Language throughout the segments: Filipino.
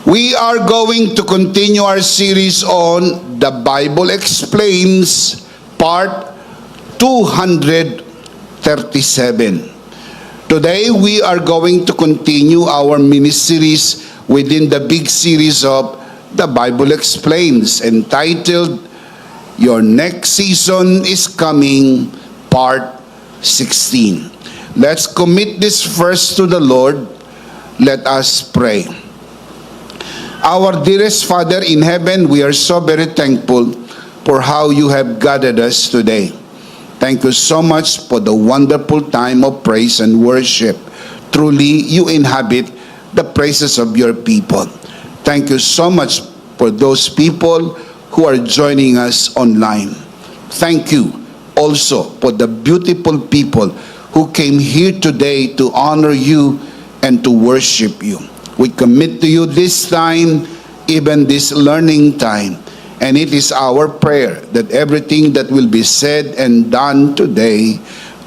We are going to continue our series on The Bible Explains, part 237. Today, we are going to continue our mini-series within the big series of The Bible Explains, entitled, Your Next Season is Coming, part 16. Let's commit this verse to the Lord. Let us pray. Our dearest Father in heaven, we are so very thankful for how you have gathered us today. Thank you so much for the wonderful time of praise and worship. Truly, you inhabit the praises of your people. Thank you so much for those people who are joining us online. Thank you also for the beautiful people who came here today to honor you and to worship you. We commit to you this time, even this learning time. And it is our prayer that everything that will be said and done today,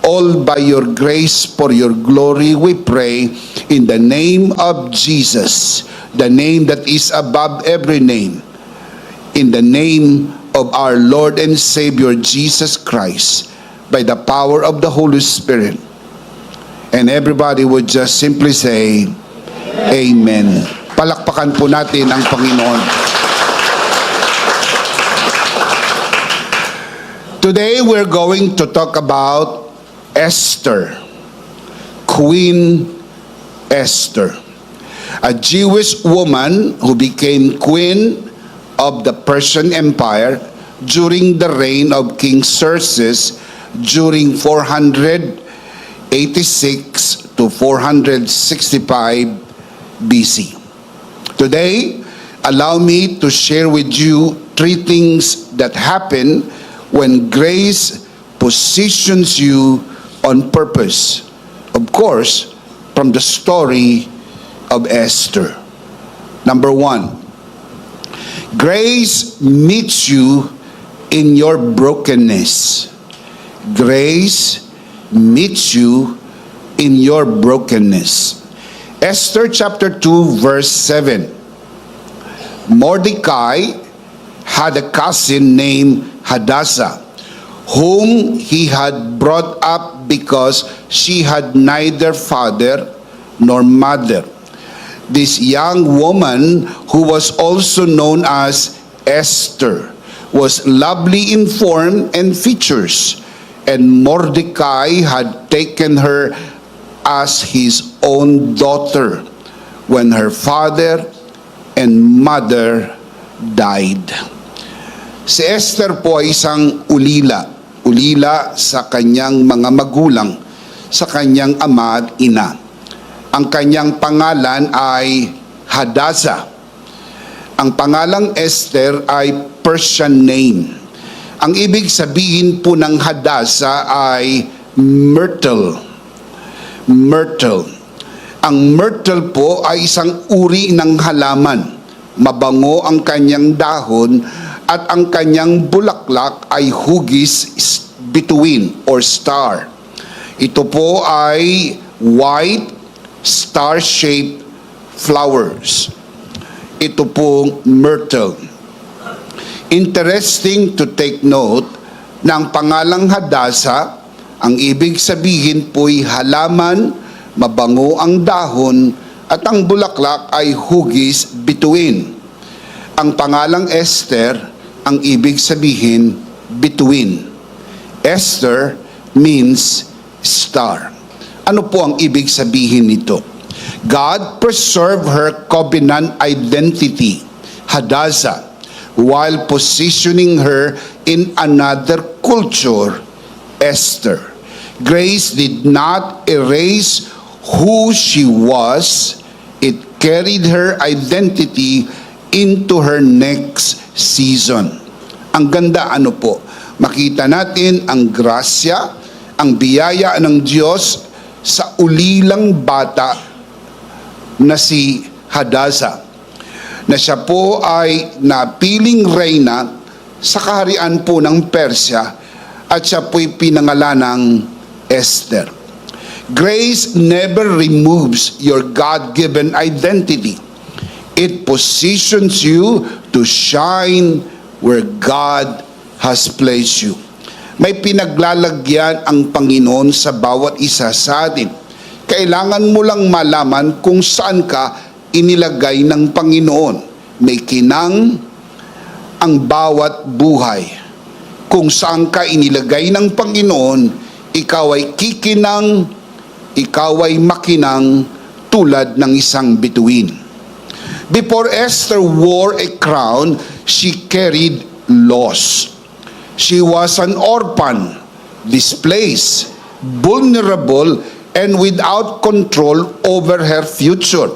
all by your grace, for your glory, we pray in the name of Jesus, the name that is above every name, in the name of our Lord and Savior Jesus Christ, by the power of the Holy Spirit. And everybody would just simply say, Amen. Palakpakan po natin ang Panginoon. Today, we're going to talk about Esther, Queen Esther, a Jewish woman who became queen of the Persian Empire during the reign of King Xerxes during 486 to 465 BC. Today, allow me to share with you three things that happen when grace positions you on purpose. Of course, from the story of Esther. Number one, grace meets you in your brokenness. Grace meets you in your brokenness. Esther chapter 2 verse 7. Mordecai had a cousin named Hadassah, whom he had brought up because she had neither father nor mother. This young woman, who was also known as Esther, was lovely in form and features, and Mordecai had taken her as his own daughter when her father and mother died. Si Esther po ay isang ulila sa kanyang mga magulang, sa kanyang ama at ina. Ang kanyang pangalan ay Hadassah. Ang pangalang Esther ay Persian name. Ang ibig sabihin po ng Hadassah ay myrtle. Myrtle. Ang myrtle po ay isang uri ng halaman. Mabango ang kanyang dahon at ang kanyang bulaklak ay hugis bituin or star. Ito po ay white star-shaped flowers. Ito po myrtle. Interesting to take note na ang pangalang Hadassah, ang ibig sabihin po'y halaman, mabango ang dahon, at ang bulaklak ay hugis bituin. Ang pangalang Esther, ang ibig sabihin, bituin. Esther means star. Ano po ang ibig sabihin nito? God preserved her covenant identity, Hadassah, while positioning her in another culture, Esther. Grace did not erase who she was. It carried her identity into her next season. Ang ganda, ano po? Makita natin ang grasya, ang biyaya ng Diyos sa ulilang bata na si Hadassah, na siya po ay napiling reyna sa kaharian po ng Persya at siya po'y pinangalanang Esther. Grace never removes your God-given identity. It positions you to shine where God has placed you. May pinaglalagyan ang Panginoon sa bawat isa sa atin. Kailangan mo lang malaman kung saan ka inilagay ng Panginoon. May kinang ang bawat buhay. Kung saan ka inilagay ng Panginoon, ikaw ay kikinang, ikaw ay makinang tulad ng isang bituin. Before Esther wore a crown, she carried loss. She was an orphan, displaced, vulnerable, and without control over her future.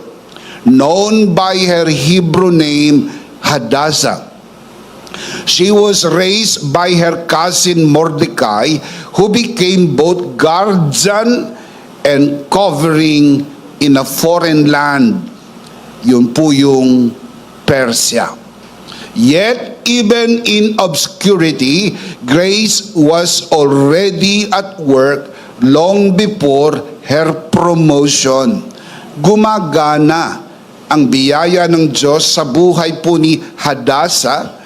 Known by her Hebrew name, Hadassah. She was raised by her cousin Mordecai, who became both guardian and covering in a foreign land. Yun po yung Persia. Yet, even in obscurity, grace was already at work long before her promotion. Gumagana ang biyaya ng Diyos sa buhay po ni Hadassah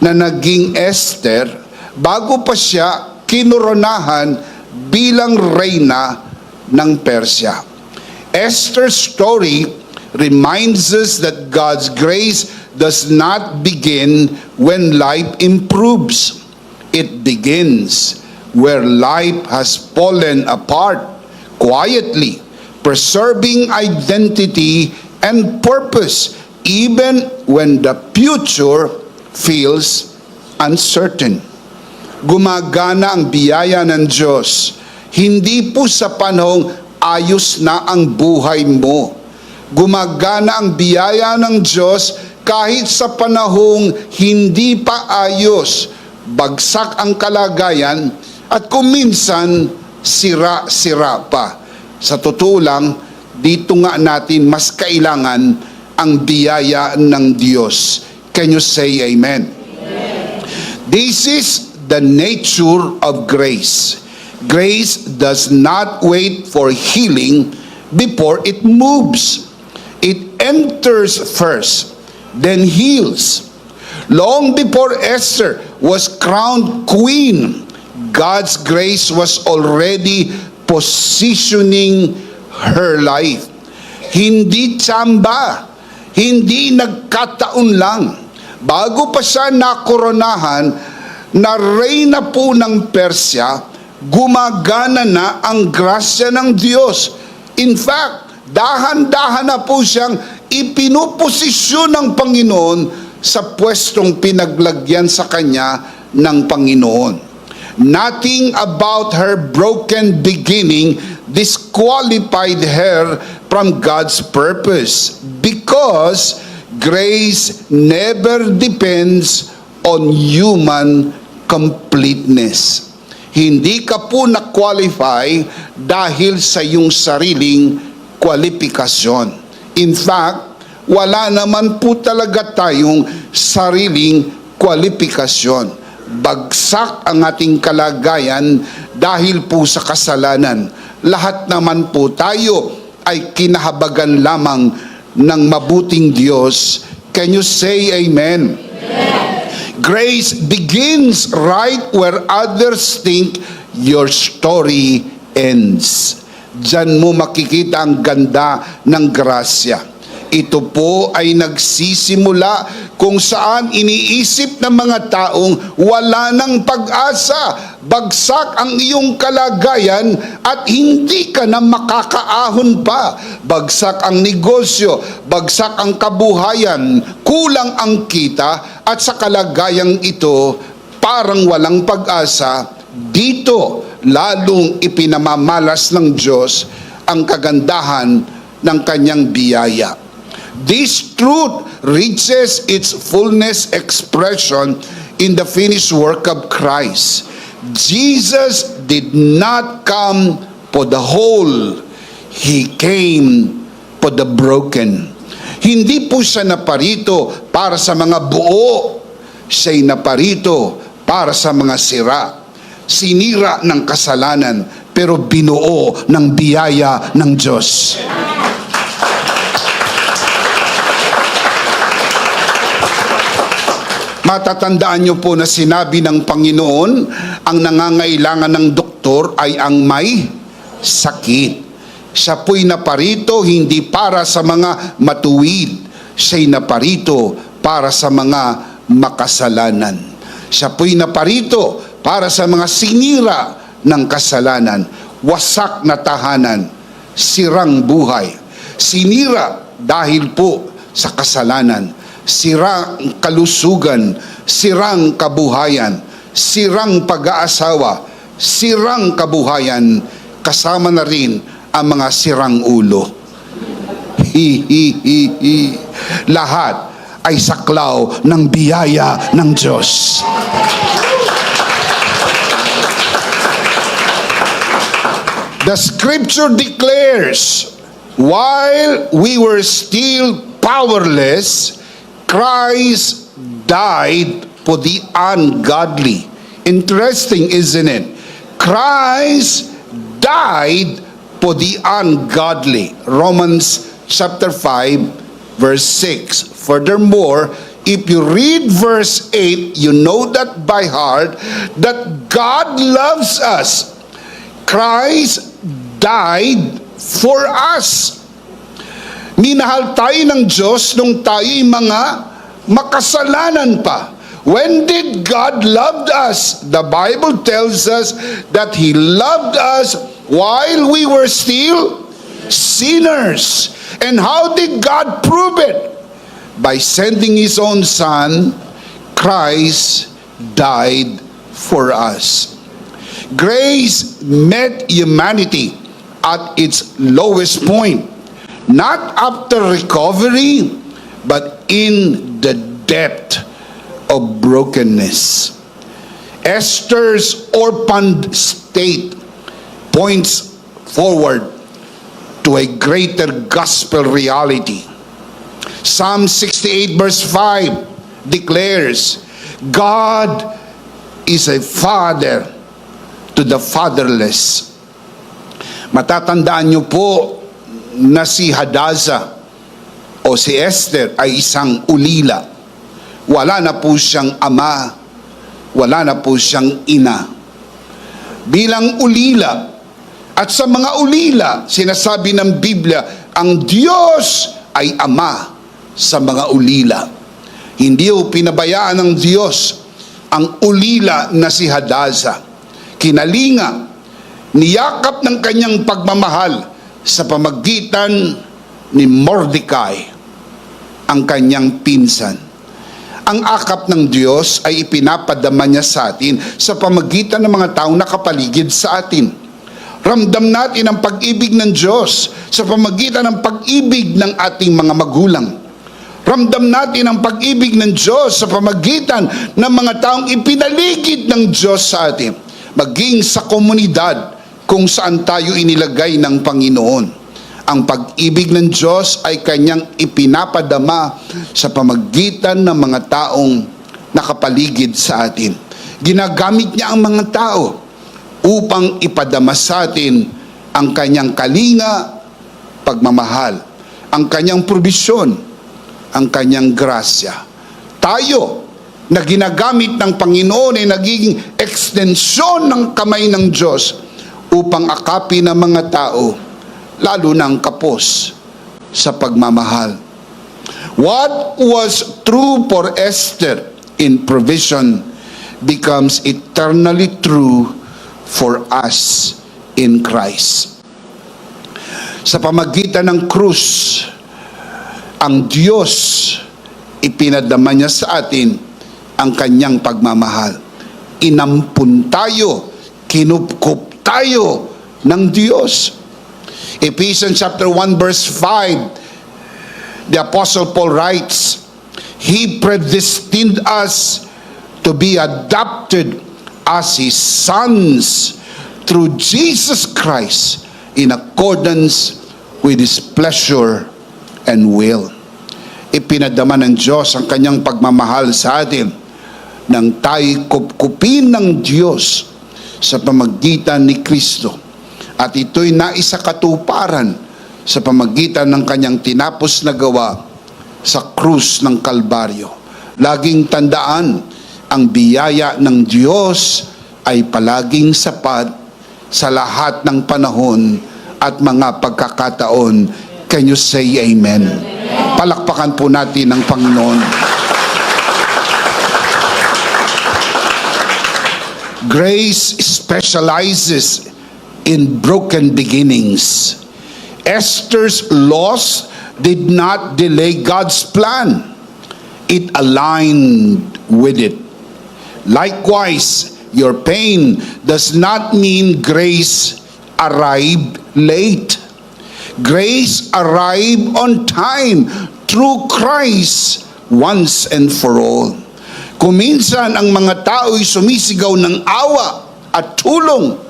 na naging Esther bago pa siya kinoronahan bilang reyna ng Persia. Esther's story reminds us that God's grace does not begin when life improves. It begins where life has fallen apart quietly, preserving identity and purpose even when the future feels uncertain. Gumagana ang biyaya ng Diyos, hindi po sa panahong ayos na ang buhay mo. Gumagana ang biyaya ng Diyos kahit sa panahong hindi pa ayos, bagsak ang kalagayan, at kung minsan sira-sira pa. Sa totoo lang, dito nga natin mas kailangan ang biyaya ng Diyos. Can you say amen? Amen. This is the nature of grace. Grace does not wait for healing before it moves. It enters first, then heals. Long before Esther was crowned queen, God's grace was already positioning her life. Hindi tsamba, hindi nagkataon lang. Bago pa siya nakoronahan na reyna po ng Persia, gumagana na ang grasya ng Diyos. In fact, dahan-dahan na po siyang ipinuposisyon ng Panginoon sa pwestong pinaglagyan sa kanya ng Panginoon. Nothing about her broken beginning disqualified her from God's purpose, because grace never depends on human completeness. Hindi ka po na-qualify dahil sa iyong sariling kwalifikasyon. In fact, wala naman po talaga tayong sariling kwalifikasyon. Bagsak ang ating kalagayan dahil po sa kasalanan. Lahat naman po tayo ay kinahabagan lamang ng mabuting Diyos. Can you say amen? Amen. Grace begins right where others think your story ends. Diyan mo makikita ang ganda ng grasya. Ito po ay nagsisimula kung saan iniisip ng mga taong wala ng pag-asa, bagsak ang iyong kalagayan at hindi ka na makakaahon pa. Bagsak ang negosyo, bagsak ang kabuhayan, kulang ang kita, at sa kalagayang ito parang walang pag-asa. Dito lalong ipinamamalas ng Diyos ang kagandahan ng kanyang biyaya. This truth reaches its fullness expression in the finished work of Christ. Jesus did not come for the whole. He came for the broken. Hindi po siya naparito para sa mga buo. Siya'y naparito para sa mga sira. Sinira ng kasalanan, pero binuo ng biyaya ng Diyos. Matatandaan niyo po na sinabi ng Panginoon, ang nangangailangan ng doktor ay ang may sakit. Siya po'y naparito hindi para sa mga matuwid. Siya'y naparito para sa mga makasalanan. Siya po'y naparito para sa mga sinira ng kasalanan, wasak na tahanan, sirang buhay. Sinira dahil po sa kasalanan, sirang kalusugan, sirang kabuhayan, sirang pag-aasawa, sirang kabuhayan, kasama na rin ang mga sirang ulo. Lahat ay saklaw ng biyaya ng Diyos. The scripture declares, while we were still powerless, Christ died for the ungodly. Interesting, isn't it? Christ died for the ungodly. Romans chapter 5, verse 6. Furthermore, if you read verse 8, you know that by heart that God loves us. Christ died for us. Minahal tayo ng Diyos nung tayo'y mga makasalanan pa. When did God love us? The Bible tells us that He loved us while we were still sinners. And how did God prove it? By sending His own Son, Christ died for us. Grace met humanity at its lowest point, not after recovery, but in the depth of brokenness. Esther's orphaned state points forward to a greater gospel reality. Psalm 68 verse 5 declares, God is a father to the fatherless. Matatandaan niyo po na si Hadassah o si Esther ay isang ulila. Wala na po siyang ama, wala na po siyang ina. Bilang ulila, at sa mga ulila, sinasabi ng Biblia, ang Diyos ay ama sa mga ulila. Hindi po pinabayaan ng Diyos ang ulila na si Hadassah. Kinalinga, niyakap ng kanyang pagmamahal sa pamagitan ni Mordecai, ang kanyang pinsan. Ang akap ng Diyos ay ipinapadama niya sa atin sa pamagitan ng mga taong nakapaligid sa atin. Ramdam natin ang pag-ibig ng Diyos sa pamagitan ng pag-ibig ng ating mga magulang. Ramdam natin ang pag-ibig ng Diyos sa pamagitan ng mga taong ipinaligid ng Diyos sa atin. Maging sa komunidad kung saan tayo inilagay ng Panginoon. Ang pag-ibig ng Diyos ay kanyang ipinapadama sa pamagitan ng mga taong nakapaligid sa atin. Ginagamit niya ang mga tao upang ipadama sa atin ang kanyang kalinga, pagmamahal, ang kanyang probisyon, ang kanyang grasya. Tayo na ginagamit ng Panginoon ay nagiging ekstensyon ng kamay ng Diyos upang akapin ng mga tao, lalo ng kapos sa pagmamahal. What was true for Esther in provision becomes eternally true for us in Christ. Sa pamagitan ng krus, ang Diyos ipinadama niya sa atin ang kanyang pagmamahal. Inampun tayo, kinupkup tayo ng Diyos. Ephesians chapter 1 verse 5, the Apostle Paul writes, He predestined us to be adopted as His sons through Jesus Christ in accordance with His pleasure and will. Ipinadama ng Diyos ang kanyang pagmamahal sa atin nang tayo kupkupin ng Diyos sa pamagitan ni Kristo. At ito'y naisakatuparan sa pamagitan ng kanyang tinapos na gawa sa krus ng Kalbaryo. laging tandaan, ang biyaya ng Diyos ay palaging sapat sa lahat ng panahon at mga pagkakataon. Can you say amen? Palakpakan po natin ang Panginoon. Grace specializes in broken beginnings. Esther's loss did not delay God's plan. It aligned with it. Likewise, your pain does not mean grace arrived late. Grace arrived on time through Christ once and for all. Kuminsan ang mga tao'y sumisigaw ng awa at tulong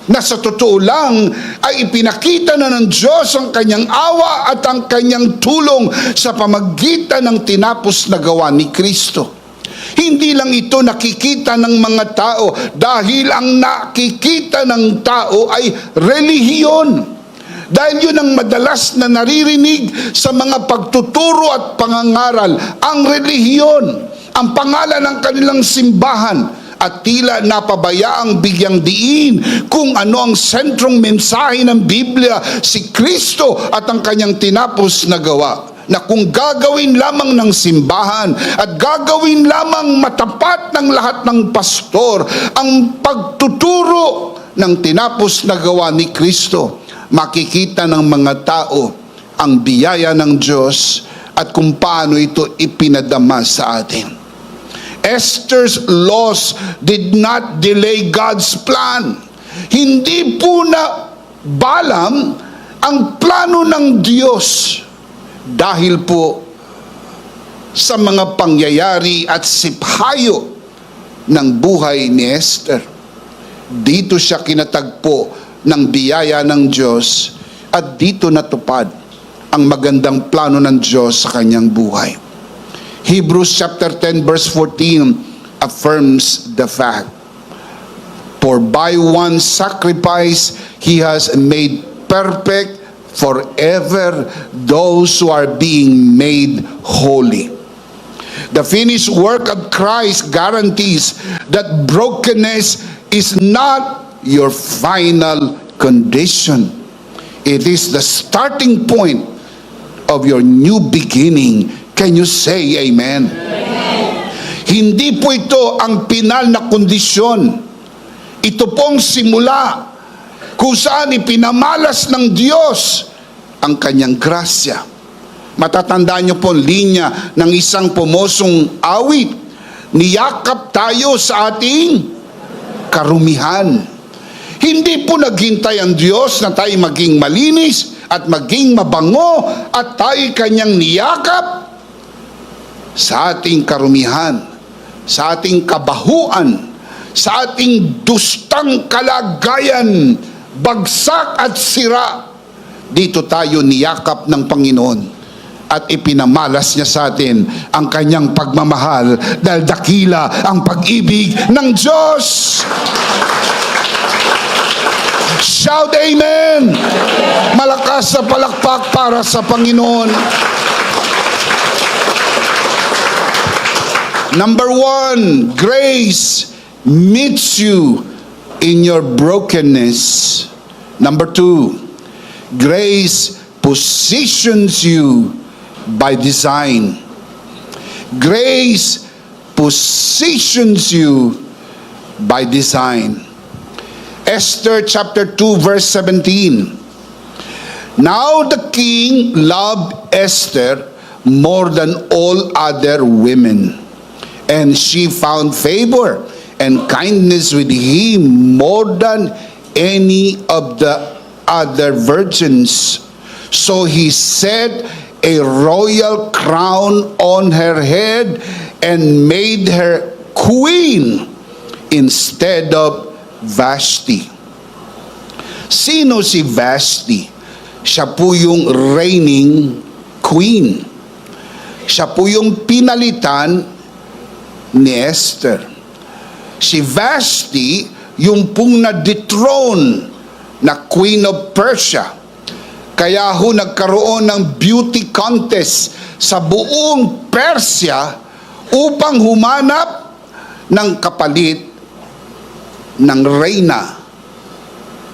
na sa totoo lang ay ipinakita na ng Diyos ang kanyang awa at ang kanyang tulong sa pamagitan ng tinapos na gawa ni Kristo. Hindi lang ito nakikita ng mga tao dahil ang nakikita ng tao ay relihiyon. Dahil yun ang madalas na naririnig sa mga pagtuturo at pangangaral, ang relihiyon, ang pangalan ng kanilang simbahan, at tila napabayaang bigyang diin kung ano ang sentrong mensahe ng Biblia, si Kristo at ang kanyang tinapos na gawa. Na kung gagawin lamang ng simbahan at gagawin lamang matapat ng lahat ng pastor ang pagtuturo ng tinapos na gawa ni Kristo, makikita ng mga tao ang biyaya ng Diyos at kung paano ito ipinadama sa atin. Esther's loss did not delay God's plan. Hindi po na balam ang plano ng Diyos dahil po sa mga pangyayari at siphayo ng buhay ni Esther. Dito siya kinatagpo ng biyaya ng Diyos at dito natupad ang magandang plano ng Diyos sa kanyang buhay. Hebrews chapter 10 verse 14 affirms the fact, for by one sacrifice he has made perfect forever those who are being made holy. The finished work of Christ guarantees that brokenness is not your final condition. It is the starting point of your new beginning. Can you say amen? Hindi po ito ang pinal na kondisyon. Ito pong simula kung saan ipinamalas ng Diyos ang kanyang grasya. Matatandaan niyo po linya ng isang pumosong awit, niyakap tayo sa ating karumihan. Hindi po naghintay ang Diyos na tayo maging malinis at maging mabango at tayo kanyang niyakap sa ating karumihan, sa ating kabahuan, sa ating dustang kalagayan, bagsak at sira. Dito tayo niyakap ng Panginoon at ipinamalas niya sa atin ang kanyang pagmamahal dahil dakila ang pag-ibig ng Diyos. Shout amen! Malakas na palakpak para sa Panginoon. Number one, grace meets you in your brokenness. Number two, grace positions you by design. Grace positions you by design. Esther chapter 2 verse 17. Now the king loved Esther more than all other women, and she found favor and kindness with him more than any of the other virgins. So he set a royal crown on her head and made her queen instead of Vashti. Sino si Vashti? Siya po yung reigning queen. Siya po yung pinalitan ni Esther. Si Vashti, yung pong na-dethrone na Queen of Persia. Kaya nagkaroon ng beauty contest sa buong Persia upang humanap ng kapalit ng reyna.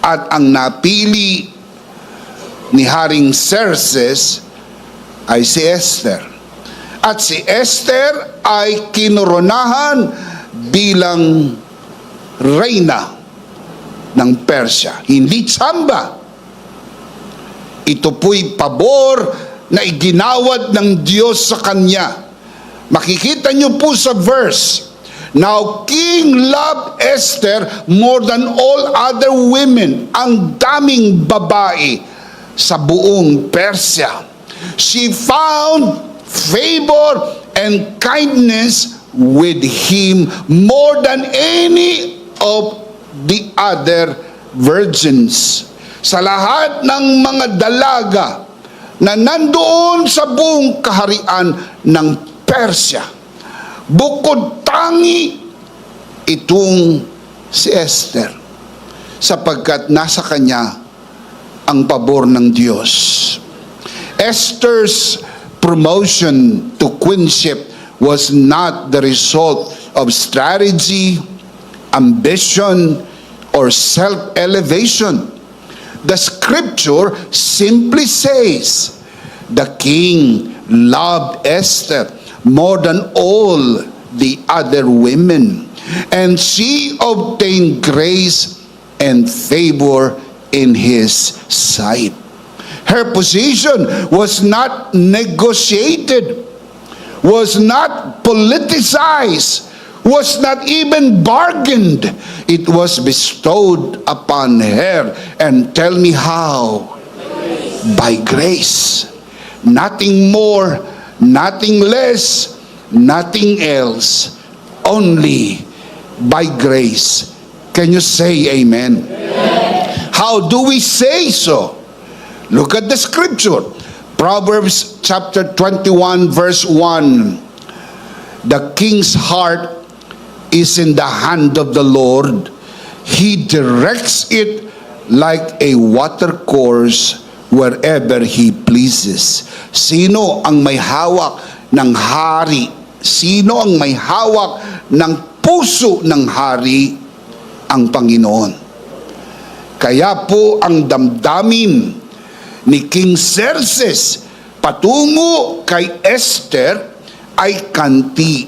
At ang napili ni Haring Xerxes ay si Esther. At si Esther ay kinoronahan bilang reyna ng Persya. Hindi tsamba. Ito po'y pabor na iginawad ng Diyos sa kanya. Makikita niyo po sa verse, "Now King loved Esther more than all other women." Ang daming babae sa buong Persya. She found favor and kindness with him more than any of the other virgins. Sa lahat ng mga dalaga na nandoon sa buong kaharian ng Persya, bukod tangi itong si Esther, sapagkat nasa kanya ang pabor ng Diyos. Esther's promotion to queenship was not the result of strategy, ambition, or self-elevation. The scripture simply says, the king loved Esther more than all the other women, and she obtained grace and favor in his sight. Her position was not negotiated, was not politicized, was not even bargained. It was bestowed upon her. And tell me how? By grace. Nothing more, nothing less, nothing else. Only by grace. Can you say amen? How do we say so? Look at the scripture. Proverbs chapter 21 verse 1. The king's heart is in the hand of the Lord. He directs it like a watercourse wherever he pleases. Sino ang may hawak ng hari? Sino ang may hawak ng puso ng hari? Ang Panginoon. Kaya po ang damdamin ni King Xerxes patungo kay Esther ay kanti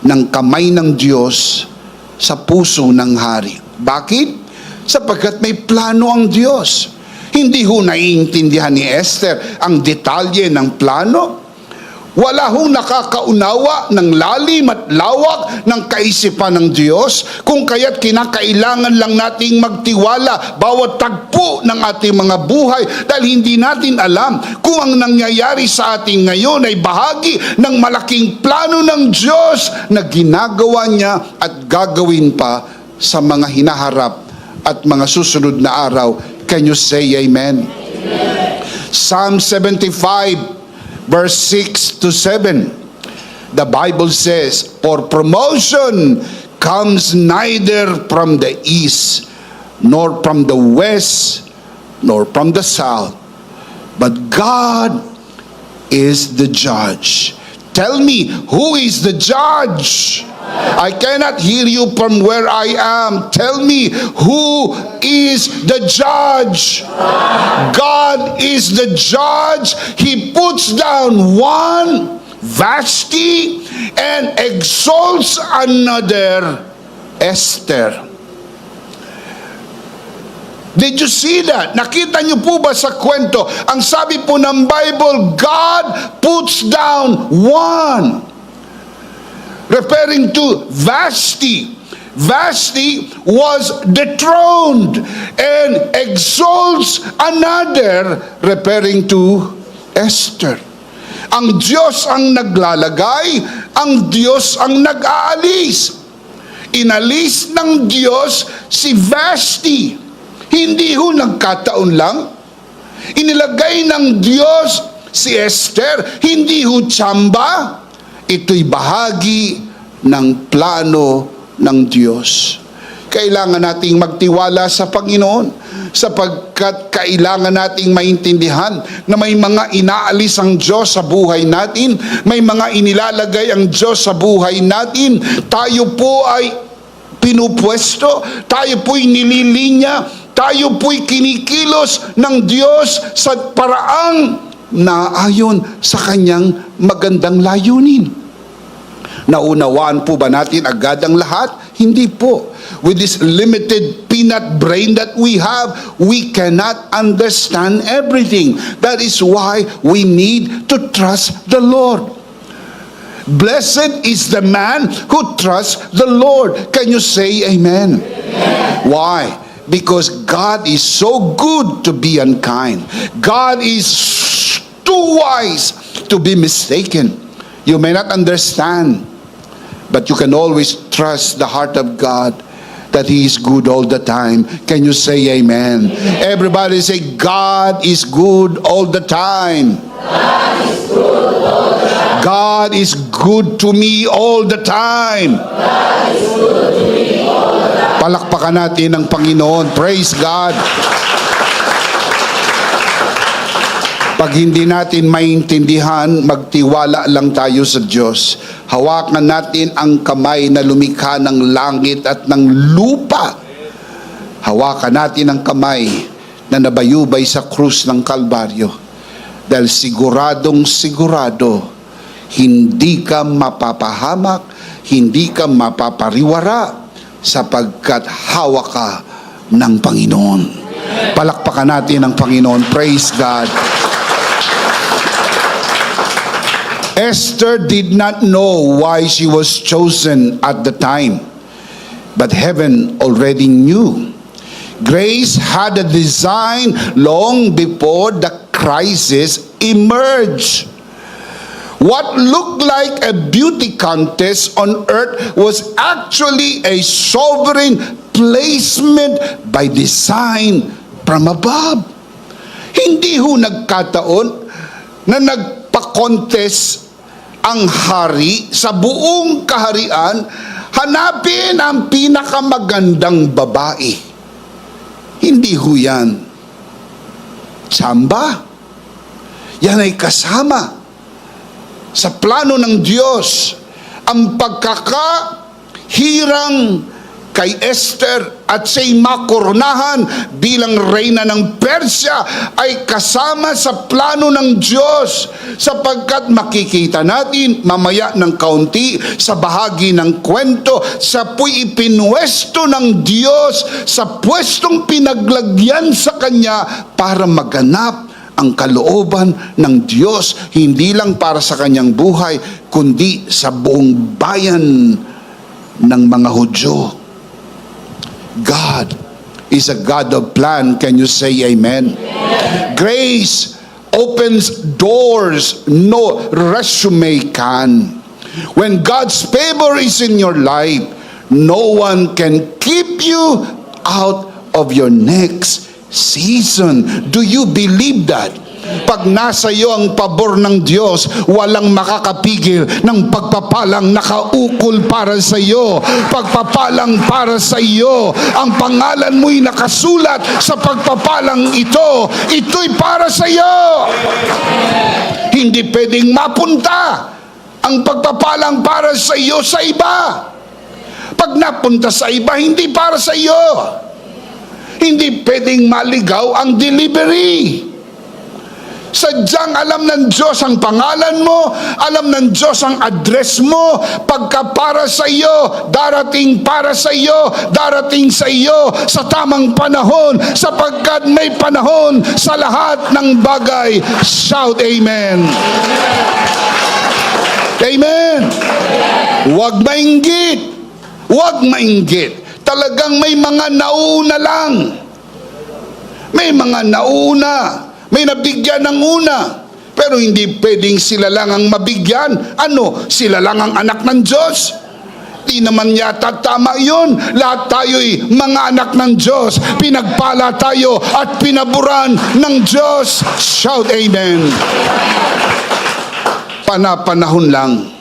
ng kamay ng Diyos sa puso ng hari. Bakit? Sapagkat may plano ang Diyos. Hindi ho naiintindihan ni Esther ang detalye ng plano. Wala hong nakakaunawa ng lalim at lawak ng kaisipan ng Diyos, kung kaya't kinakailangan lang nating magtiwala bawat tagpo ng ating mga buhay dahil hindi natin alam kung ang nangyayari sa atin ngayon ay bahagi ng malaking plano ng Diyos na ginagawa niya at gagawin pa sa mga hinaharap at mga susunod na araw. Can you say amen? Psalm 75 verse 6 to 7, the Bible says, "For promotion comes neither from the east, nor from the west, nor from the south, but God is the judge." Tell me, who is the judge? I cannot hear you from where I am. Tell me, who is the judge? God is the judge. He puts down one, Vashti, and exalts another, Esther. Did you see that? Nakita niyo po ba sa kwento? Ang sabi po ng Bible, God puts down one. Referring to Vashti. Vashti was dethroned and exalts another, referring to Esther. Ang Diyos ang naglalagay, ang Diyos ang nag-aalis. Inalis ng Diyos si Vashti. Hindi ho nagkataon lang. Inilagay ng Diyos si Esther, hindi ho tsamba. Ito'y bahagi ng plano ng Diyos. Kailangan nating magtiwala sa Panginoon. sapagkat kailangan nating maintindihan na may mga inaalis ang Diyos sa buhay natin, may mga inilalagay ang Diyos sa buhay natin. Tayo po ay pinupwesto, tayo po'y nililinya, tayo po'y kinikilos ng Diyos sa paraang naayon sa kanyang magandang layunin. Naunawaan po ba natin agad ang lahat? Hindi po. With this limited peanut brain that we have, we cannot understand everything. That is why we need to trust the Lord. Blessed is the man who trusts the Lord. Can you say amen? Amen. Why? Because God is so good to be unkind. God is too wise to be mistaken. You may not understand, but you can always trust the heart of God that He is good all the time. Can you say amen? Everybody say, God is good all the time. God is good all the time. God is good to me all the time. God is good to me all the time. Palakpakan natin ang Panginoon. Praise God. Pag hindi natin maintindihan, magtiwala lang tayo sa Diyos. Hawakan natin ang kamay na lumikha ng langit at ng lupa. Hawakan natin ang kamay na nabayubay sa krus ng Kalbaryo. Dahil siguradong sigurado, hindi ka mapapahamak, hindi ka mapapariwara, sapagkat hawak ka ng Panginoon. Palakpakan natin ang Panginoon. Praise God. Esther did not know why she was chosen at the time, but heaven already knew. Grace had a design long before the crisis emerged. What looked like a beauty contest on earth was actually a sovereign placement by design from above. Hindi ho nagkataon na nagpa-contest ang hari sa buong kaharian, hanapin ang pinakamagandang babae. Hindi ho yan tsamba. Yan ay kasama sa plano ng Diyos. Ang pagkakahirang kay Esther at siya'y makoronahan bilang reyna ng Persya ay kasama sa plano ng Diyos, sapagkat makikita natin mamaya ng kaunti sa bahagi ng kwento, sa pu'y ipinwesto ng Diyos sa pwestong pinaglagyan sa kanya para maganap ang kalooban ng Diyos, hindi lang para sa kanyang buhay, kundi sa buong bayan ng mga Hudyo. God is a God of plan. Can you say amen? Amen. Grace opens doors no resume can. When God's favor is in your life, no one can keep you out of your next season. Do you believe that? Pag nasa iyo ang pabor ng Diyos, walang makakapigil ng pagpapalang nakaukol para sa iyo. Pagpapalang para sa iyo. Ang pangalan mo'y nakasulat sa pagpapalang ito. Ito'y para sa iyo. Hindi pwedeng mapunta ang pagpapalang para sa iyo sa iba. Pag napunta sa iba, hindi para sa iyo. Hindi pwedeng maligaw ang delivery. Sadyang alam ng Diyos ang pangalan mo, alam ng Diyos ang address mo, pagka para sa iyo, darating para sa iyo, darating sa iyo sa tamang panahon, sapagkat may panahon sa lahat ng bagay. Shout amen. Amen. Huwag mainggit. Huwag mainggit. Talagang may mga nauna lang. May mga nauna. May nabigyan ng una, pero hindi pwedeng sila lang ang mabigyan. Ano? Sila lang ang anak ng Diyos? Di naman yata tama yun. Lahat tayo'y mga anak ng Diyos. Pinagpala tayo at pinaburan ng Diyos. Shout amen. Panapanahon lang.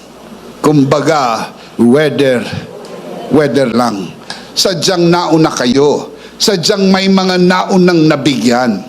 Kumbaga, weather lang. Sadyang nauna kayo. Sadyang may mga naunang nabigyan.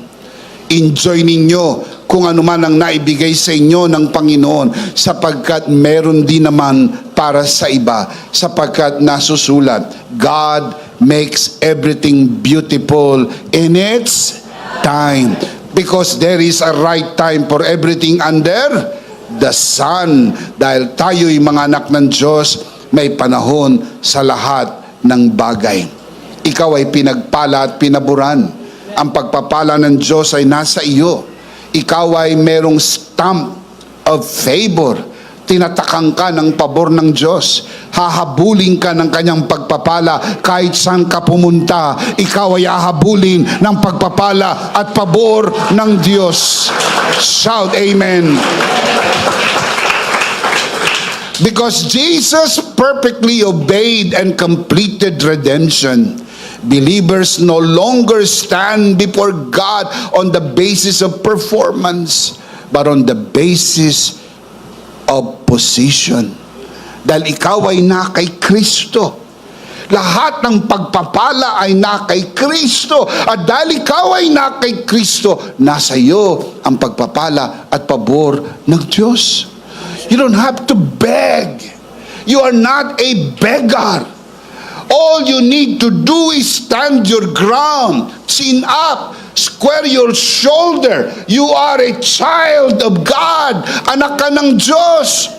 Enjoy ninyo kung ano man ang naibigay sa inyo ng Panginoon, sapagkat meron din naman para sa iba, sapagkat nasusulat, God makes everything beautiful in its time. Because there is a right time for everything under the sun. Dahil tayo'y mga anak ng Diyos, may panahon sa lahat ng bagay. Ikaw ay pinagpala at pinaburan. Ang pagpapala ng Diyos ay nasa iyo. Ikaw ay merong stamp of favor. Tinatakang ka ng pabor ng Diyos. Hahabulin ka ng kanyang pagpapala kahit saan ka pumunta. Ikaw ay hahabulin ng pagpapala at pabor ng Diyos. Shout amen. Because Jesus perfectly obeyed and completed redemption, believers no longer stand before God on the basis of performance, but on the basis of position. Dahil ikaw ay na kay Kristo. Lahat ng pagpapala ay na kay Kristo. At dahil ikaw ay na kay Kristo, nasa iyo ang pagpapala at pabor ng Diyos. You don't have to beg. You are not a beggar. All you need to do is stand your ground, chin up, square your shoulder. You are a child of God, anak ka ng Diyos.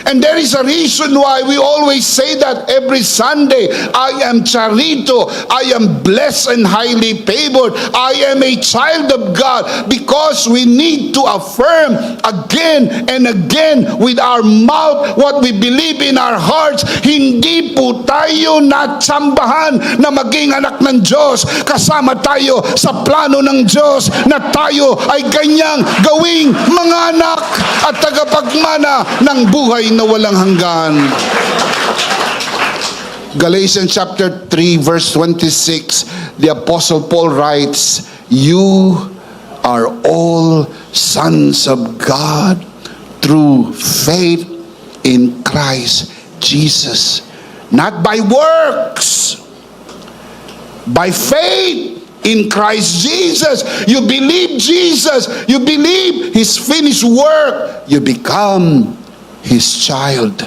And there is a reason why we always say that every Sunday. I am charito, I am blessed and highly favored, I am a child of God, because we need to affirm again and again with our mouth what we believe in our hearts. Hindi po tayo natsambahan na maging anak ng Diyos. Kasama tayo sa plano ng Diyos na tayo ay kanyang gawing mga anak at tagapagmana ng buhay na walang hanggan. Galatians chapter 3 verse 26, the Apostle Paul writes, "You are all sons of God through faith in Christ Jesus." Not by works, by faith in Christ Jesus. You believe Jesus, you believe His finished work, you become His child.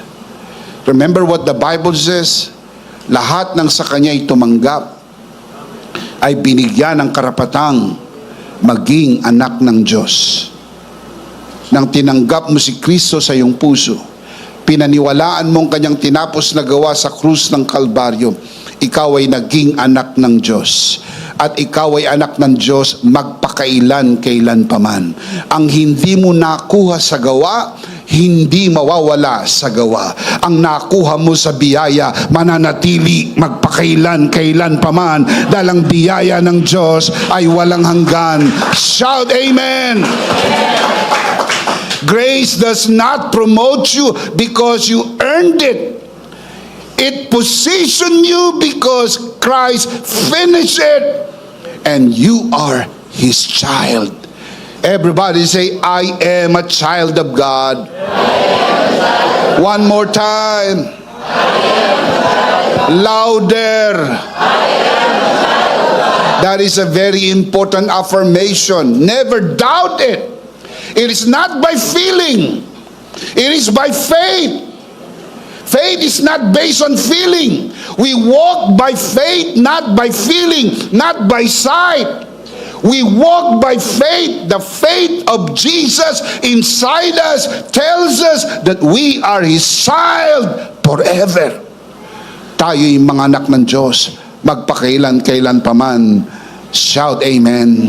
Remember what the Bible says? Lahat ng sa Kanya'y tumanggap ay binigyan ng karapatang maging anak ng Diyos. Nang tinanggap mo si Kristo sa iyong puso, pinaniwalaan mong Kanyang tinapos na gawa sa krus ng Kalbaryo, ikaw ay naging anak ng Diyos. At ikaw ay anak ng Diyos magpakailan-kailan paman. Ang hindi mo nakuha sa gawa, hindi mawawala sa gawa. Ang nakuha mo sa biyaya, mananatili magpakailan-kailan paman, dahil ang biyaya ng Diyos ay walang hanggan. Shout amen! Grace does not promote you because you earned it. It positioned you because Christ finished it, and you are His child. Everybody say, I am a child of God. One more time. Louder. That is a very important affirmation. Never doubt it. It is not by feeling. It is by faith. Faith is not based on feeling. We walk by faith, not by feeling, not by sight. We walk by faith. The faith of Jesus inside us tells us that we are His child forever. Tayo'y mga anak ng Diyos, magpakailan-kailan paman. Shout amen.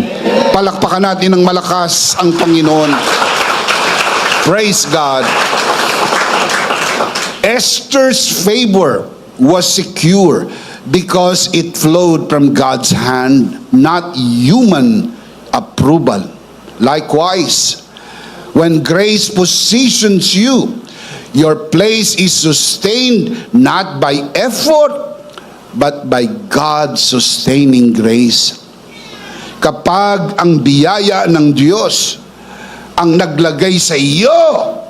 Palakpakan natin ng malakas ang Panginoon. Praise God. Esther's favor was secure because it flowed from God's hand, not human approval. Likewise, when grace positions you, your place is sustained not by effort, but by God's sustaining grace. Kapag ang biyaya ng Diyos ang naglagay sa iyo,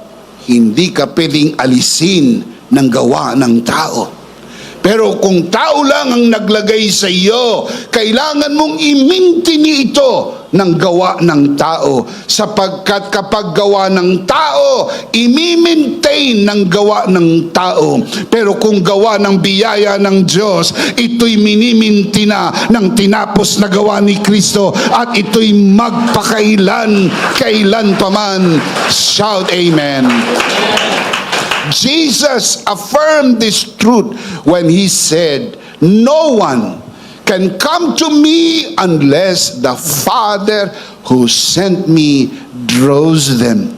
hindi ka pwedeng alisin ng gawa ng tao. Pero kung tao lang ang naglagay sa iyo, kailangan mong i-maintain ito ng gawa ng tao. Sapagkat kapag gawa ng tao, i-maintain ng gawa ng tao. Pero kung gawa ng biyaya ng Diyos, ito'y miniminti na ng tinapos na gawa ni Kristo at ito'y magpakailan, kailan paman. Shout amen. Jesus affirmed this truth when he said, "No one can come to me unless the Father who sent me draws them."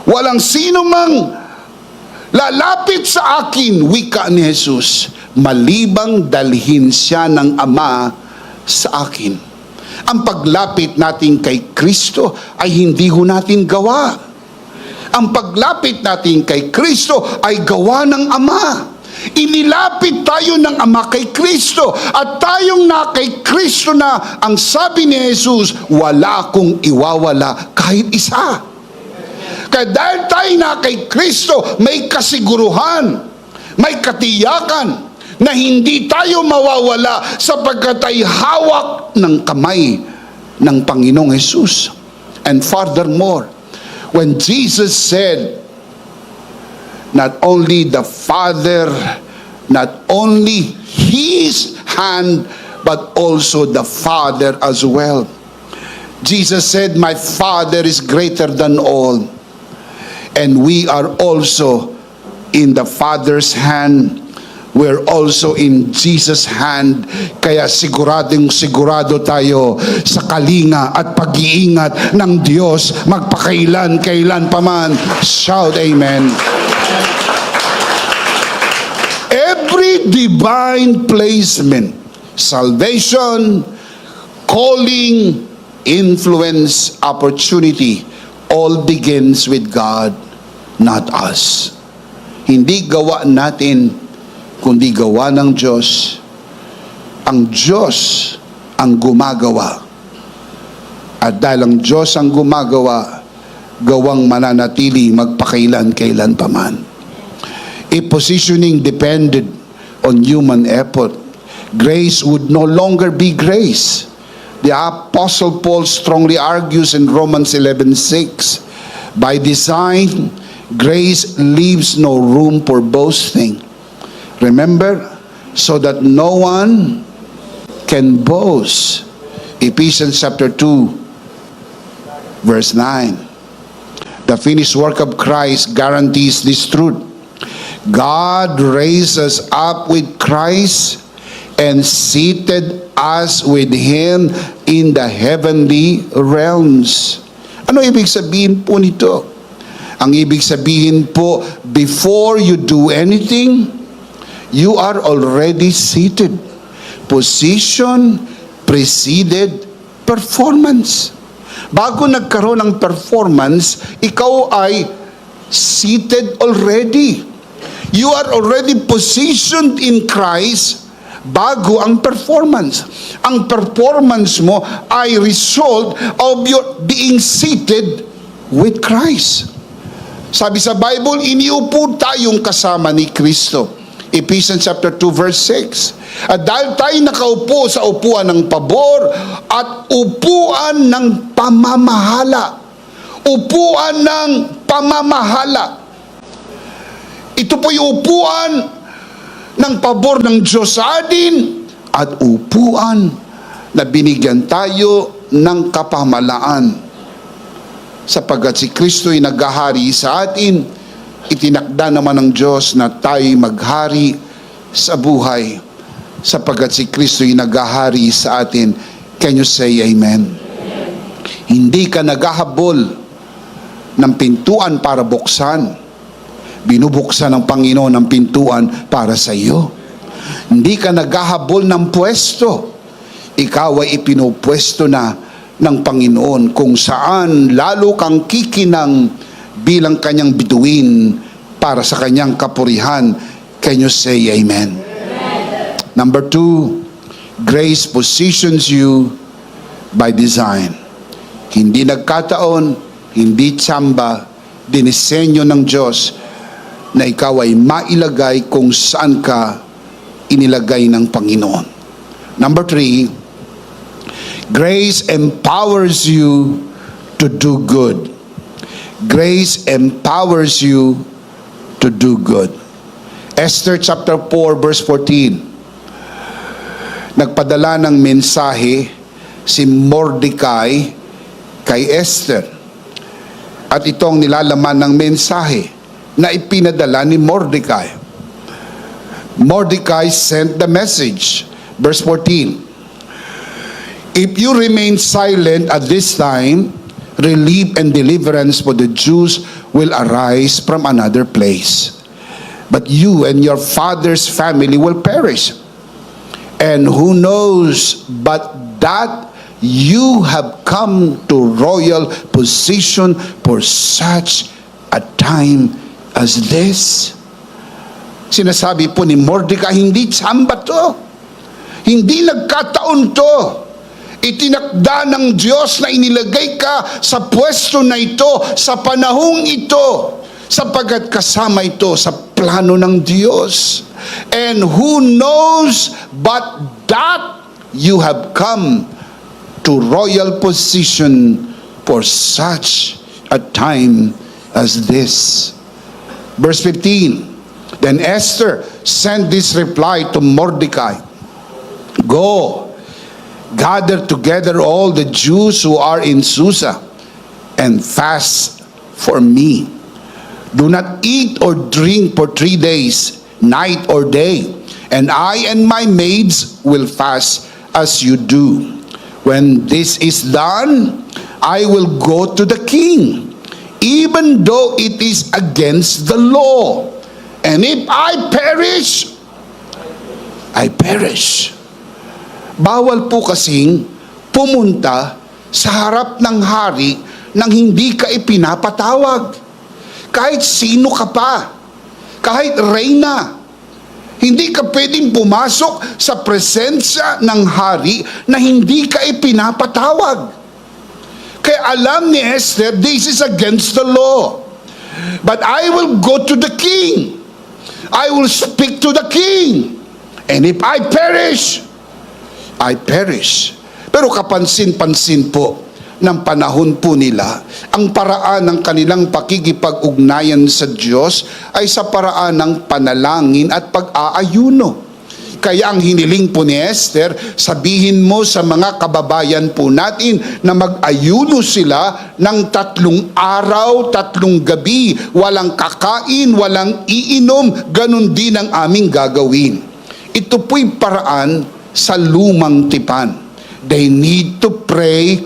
Walang sino mang lalapit sa akin, wika ni Jesus, malibang dalhin siya ng Ama sa akin. Ang paglapit natin kay Kristo ay hindi ho natin gawa. Ang paglapit natin kay Kristo ay gawa ng Ama. Inilapit tayo ng Ama kay Kristo at tayong na kay Kristo na, ang sabi ni Jesus, wala akong iwawala kahit isa. Kaya dahil tayo na kay Kristo, may kasiguruhan, may katiyakan na hindi tayo mawawala sapagkat ay hawak ng kamay ng Panginoong Jesus. And furthermore, when Jesus said, not only the Father, not only His hand, but also the Father as well. Jesus said, "My Father is greater than all." And we are also in the Father's hand. We're also in Jesus' hand. Kaya sigurado tayo sa kalinga at pag-iingat ng Diyos magpakailan, kailan paman. Shout amen. Every divine placement, salvation, calling, influence, opportunity, all begins with God, not us. Hindi gawa natin, kundi gawa ng Diyos. Ang Diyos ang gumagawa. At dahil ang Diyos ang gumagawa, gawang mananatili magpakailan-kailan paman. If positioning depended on human effort, grace would no longer be grace. The Apostle Paul strongly argues in Romans 11:6, by design, grace leaves no room for boasting. Remember, so that no one can boast. Ephesians chapter 2, verse 9. The finished work of Christ guarantees this truth. God raised us up with Christ and seated us with Him in the heavenly realms. Ano ibig sabihin po nito? Ang ibig sabihin po, before you do anything, you are already seated. Position preceded performance. Bago nagkaroon ng performance, ikaw ay seated already. You are already positioned in Christ bago ang performance. Ang performance mo ay result of your being seated with Christ. Sabi sa Bible, iniupo tayong kasama ni Kristo. Ephesians chapter 2 verse 6. At dahil tayo nakaupo sa upuan ng pabor at upuan ng pamamahala. Upuan ng pamamahala. Ito po yung upuan ng pabor ng Diyos sa atin at upuan na binigyan tayo ng kapamalaan. Sapagkat si Kristo'y naghahari sa atin, itinakda naman ng Diyos na tayo'y maghari sa buhay. Sapagkat si Kristo'y naghahari sa atin. Can you say amen? Hindi ka naghahabol ng pintuan para buksan. Binubuksan ng Panginoon ang pintuan para sa iyo. Hindi ka naghahabol ng pwesto. Ikaw ay ipinupwesto na ng Panginoon kung saan lalo kang kikinang bilang kanyang bituin para sa kanyang kapurihan. Can you say amen? Number 2, grace positions you by design. Hindi nagkataon, hindi tsamba, dinisenyo ng Diyos na ikaw ay mailagay kung saan ka inilagay ng Panginoon. Number 3, grace empowers you to do good. Grace empowers you to do good. Esther chapter 4 verse 14. Nagpadala ng mensahe si Mordecai kay Esther. At itong nilalaman ng mensahe na ipinadala ni Mordecai. Mordecai sent the message. Verse 14. If you remain silent at this time, relief and deliverance for the Jews will arise from another place. But you and your father's family will perish. And who knows but that you have come to royal position for such a time as this? Sinasabi po ni Mordecai, hindi tsamba to. Hindi nagkataon to. Itinakda ng Diyos na inilagay ka sa pwesto na ito, sa panahong ito, sapagkat kasama ito sa plano ng Diyos. And who knows but that you have come to royal position for such a time as this. Verse 15. Then Esther sent this reply to Mordecai. Go, gather together all the Jews who are in Susa and fast for me. Do not eat or drink for 3 days, night or day, and I and my maids will fast as you do. When this is done, I will go to the king, even though it is against the law. And if I perish, I perish. Bawal po kasing pumunta sa harap ng hari nang hindi ka ipinapatawag. Kahit sino ka pa, kahit reyna, hindi ka pwedeng pumasok sa presensya ng hari na hindi ka ipinapatawag. Kaya alam ni Esther, this is against the law. But I will go to the king. I will speak to the king. And if I perish, I perish. Pero kapansin-pansin po ng panahon po nila, ang paraan ng kanilang pakikipag-ugnayan sa Diyos ay sa paraan ng panalangin at pag-aayuno. Kaya ang hiniling po ni Esther, sabihin mo sa mga kababayan po natin na mag-ayuno sila ng 3 araw, 3 gabi, walang kakain, walang iinom, ganun din ang aming gagawin. Ito po'y paraan sa lumang tipan. They need to pray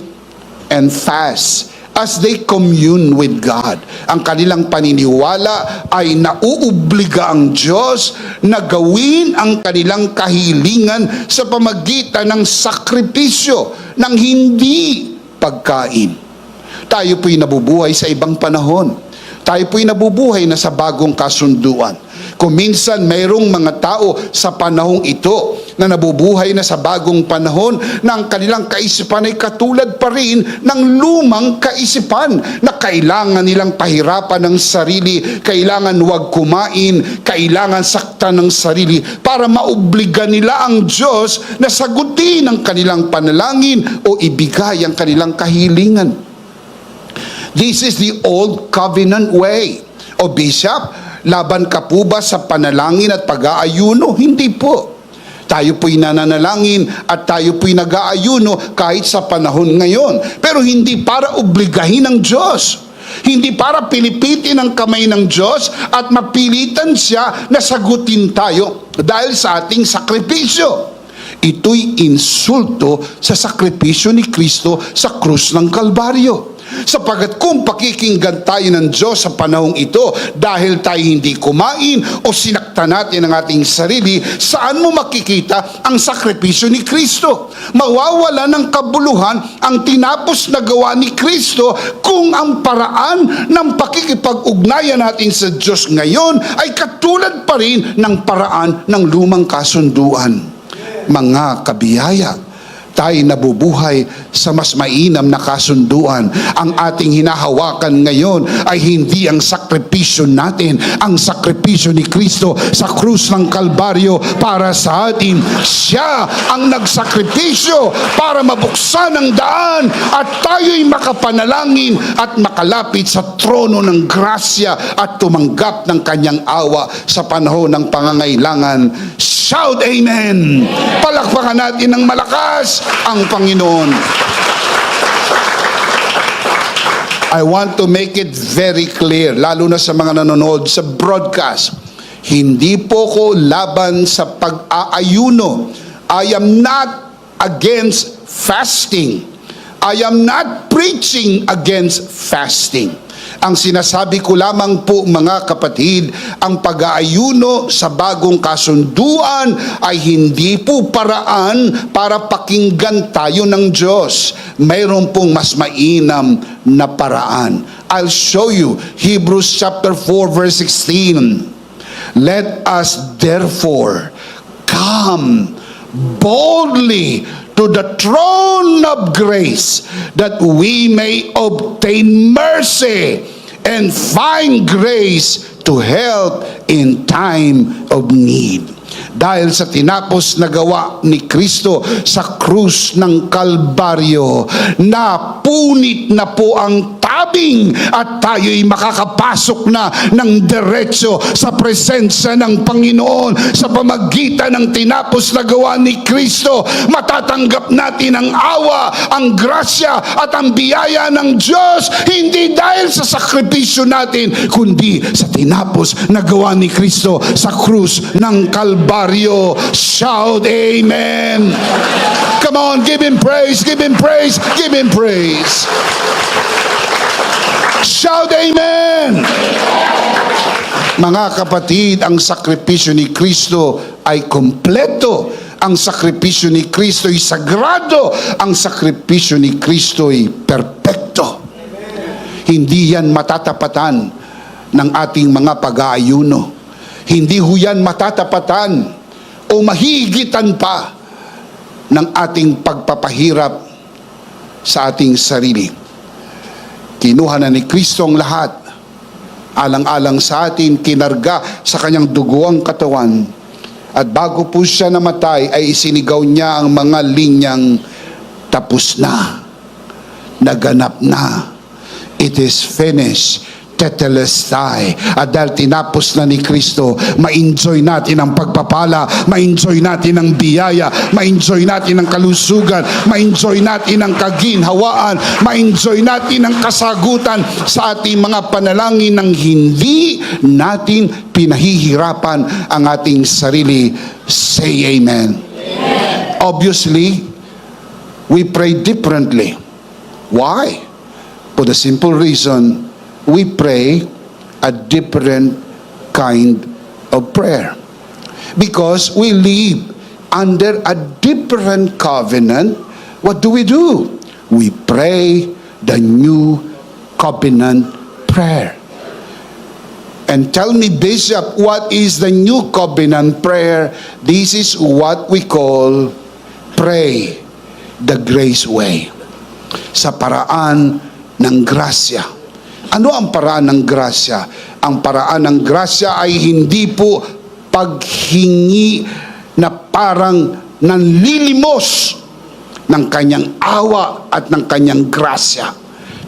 and fast as they commune with God. Ang kanilang paniniwala ay nauobliga ang Diyos na gawin ang kanilang kahilingan sa pamagitan ng sakripisyo ng hindi pagkain. Tayo po'y nabubuhay sa ibang panahon. Tayo po'y nabubuhay na sa bagong kasunduan. Kung minsan mayroong mga tao sa panahong ito na nabubuhay na sa bagong panahon na ang kanilang kaisipan ay katulad pa rin ng lumang kaisipan na kailangan nilang pahirapan ng sarili, kailangan huwag kumain, kailangan saktan ng sarili para maobliga nila ang Diyos na sagutin ang kanilang panalangin o ibigay ang kanilang kahilingan. This is the old covenant way. O Bishop, laban ka po ba sa panalangin at pag-aayuno? Hindi po. Tayo po'y nananalangin at tayo po'y nag-aayuno kahit sa panahon ngayon. Pero hindi para obligahin ng Diyos. Hindi para pilipitin ang kamay ng Diyos at mapilitan siya na sagutin tayo dahil sa ating sakripisyo. Ito'y insulto sa sakripisyo ni Kristo sa krus ng Kalbaryo. Sapagat kung pakikinggan tayo ng Diyos sa panahong ito dahil tayo hindi kumain o sinaktan natin ang ating sarili, saan mo makikita ang sakripisyo ni Kristo? Mawawala ng kabuluhan ang tinapos na gawa ni Kristo kung ang paraan ng pakikipag-ugnayan natin sa Diyos ngayon ay katulad pa rin ng paraan ng lumang kasunduan. Mga kabiyaya, tayo nabubuhay sa mas mainam na kasunduan. Ang ating hinahawakan ngayon ay hindi ang sakripisyo natin, ang sakripisyo ni Kristo sa krus ng Kalbaryo para sa atin. Siya ang nagsakripisyo para mabuksan ang daan at tayo'y makapanalangin at makalapit sa trono ng grasya at tumanggap ng kanyang awa sa panahon ng pangangailangan. Shout amen! Palakpakan natin ng malakas ang Panginoon. I want to make it very clear, lalo na sa mga nanonood sa broadcast, hindi po ko laban sa pag-aayuno. I am not against fasting. I am not preaching against fasting. Ang sinasabi ko lamang po, mga kapatid, ang pag-aayuno sa bagong kasunduan ay hindi po paraan para pakinggan tayo ng Diyos. Mayroon pong mas mainam na paraan. I'll show you Hebrews chapter 4 verse 16. Let us therefore come boldly to the throne of grace, that we may obtain mercy and find grace to help in time of need. Dahil sa tinapos na gawa ni Kristo sa krus ng Kalbaryo, napunit na po ang tabing at tayo'y makakapasok na ng diretso sa presensya ng Panginoon. Sa pamagitan ng tinapos na gawa ni Kristo, matatanggap natin ang awa, ang grasya at ang biyaya ng Diyos, hindi dahil sa sakripisyo natin, kundi sa tinapos na gawa ni Kristo sa krus ng Kalbaryo. Shout amen! Come on, give Him praise, give Him praise, give Him praise. Shout amen! Mga kapatid, ang sakripisyo ni Kristo ay kompleto. Ang sakripisyo ni Kristo ay sagrado. Ang sakripisyo ni Kristo ay perpekto. Hindi yan matatapatan ng ating mga pag-aayuno. Hindi ho yan matatapatan o mahigitan pa ng ating pagpapahirap sa ating sarili. Kinuha na ni Kristo ang lahat, alang-alang sa atin, kinarga sa kanyang dugo ang katawan, at bago po siya namatay ay isinigaw niya ang mga linyang tapos na, naganap na, it is finished, tetelestai. At dahil tinapos na ni Kristo, ma-enjoy natin ang pagpapala, ma-enjoy natin ang biyaya, ma-enjoy natin ang kalusugan, ma-enjoy natin ang kaginhawaan, ma-enjoy natin ang kasagutan sa ating mga panalangin nang hindi natin pinahihirapan ang ating sarili. Say amen. Obviously, we pray differently. Why? For the simple reason, we pray a different kind of prayer. Because we live under a different covenant. What do? We pray the new covenant prayer. And tell me, Bishop, what is the new covenant prayer? This is what we call pray the grace way. Sa paraan ng grasya. Ano ang paraan ng grasya? Ang paraan ng grasya ay hindi po paghingi na parang nanlilimos ng kanyang awa at ng kanyang grasya.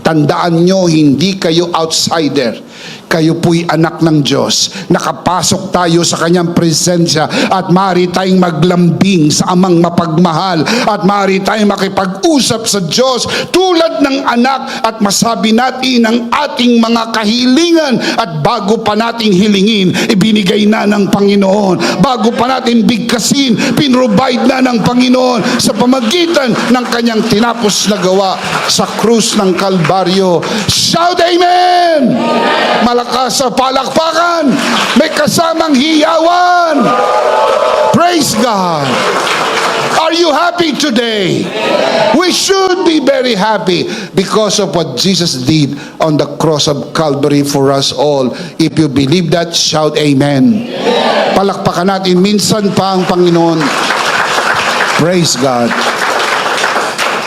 Tandaan nyo, hindi kayo outsider. Kayo po'y anak ng Diyos. Nakapasok tayo sa kanyang presensya at maaari tayong maglambing sa amang mapagmahal at maaari tayong makipag-usap sa Diyos tulad ng anak at masabi natin ang ating mga kahilingan, at bago pa nating hilingin, ibinigay na ng Panginoon. Bago pa natin bigkasin, pinrovide na ng Panginoon sa pamagitan ng kanyang tinapos na gawa sa krus ng Kalbaryo. Shout amen! Malakas sa palakpakan, may kasamang hiyawan. Praise God. Are you happy today? We should be very happy because of what Jesus did on the cross of Calvary for us all. If you believe that, shout amen. Palakpakan natin minsan pa ang Panginoon. Praise God.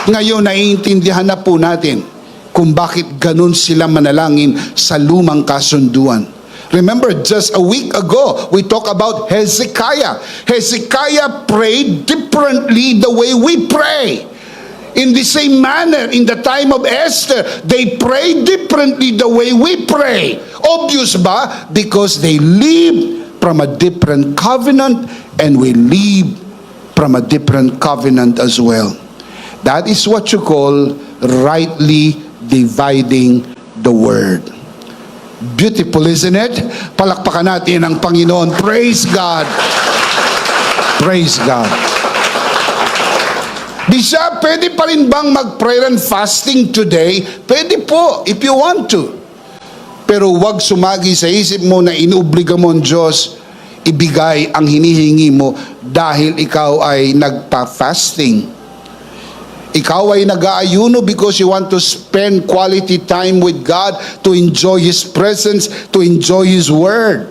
Ngayon, naiintindihan na po natin kung bakit ganun sila manalangin sa lumang kasunduan. Remember, just a week ago, we talked about Hezekiah. Hezekiah prayed differently the way we pray. In the same manner, in the time of Esther, they prayed differently the way we pray. Obvious ba? Because they live from a different covenant and we live from a different covenant as well. That is what you call rightly dividing the word. Beautiful, isn't it? Palakpakan natin ang Panginoon. Praise God. Praise God. Di siya, pwede pa rin bang mag-prayer and fasting today? Pwede po, if you want to. Pero wag sumagi sa isip mo na inuobliga mo ang Diyos ibigay ang hinihingi mo dahil ikaw ay nagpa-fasting. Ikaw ay nag-aayuno because you want to spend quality time with God, to enjoy His presence, to enjoy His Word.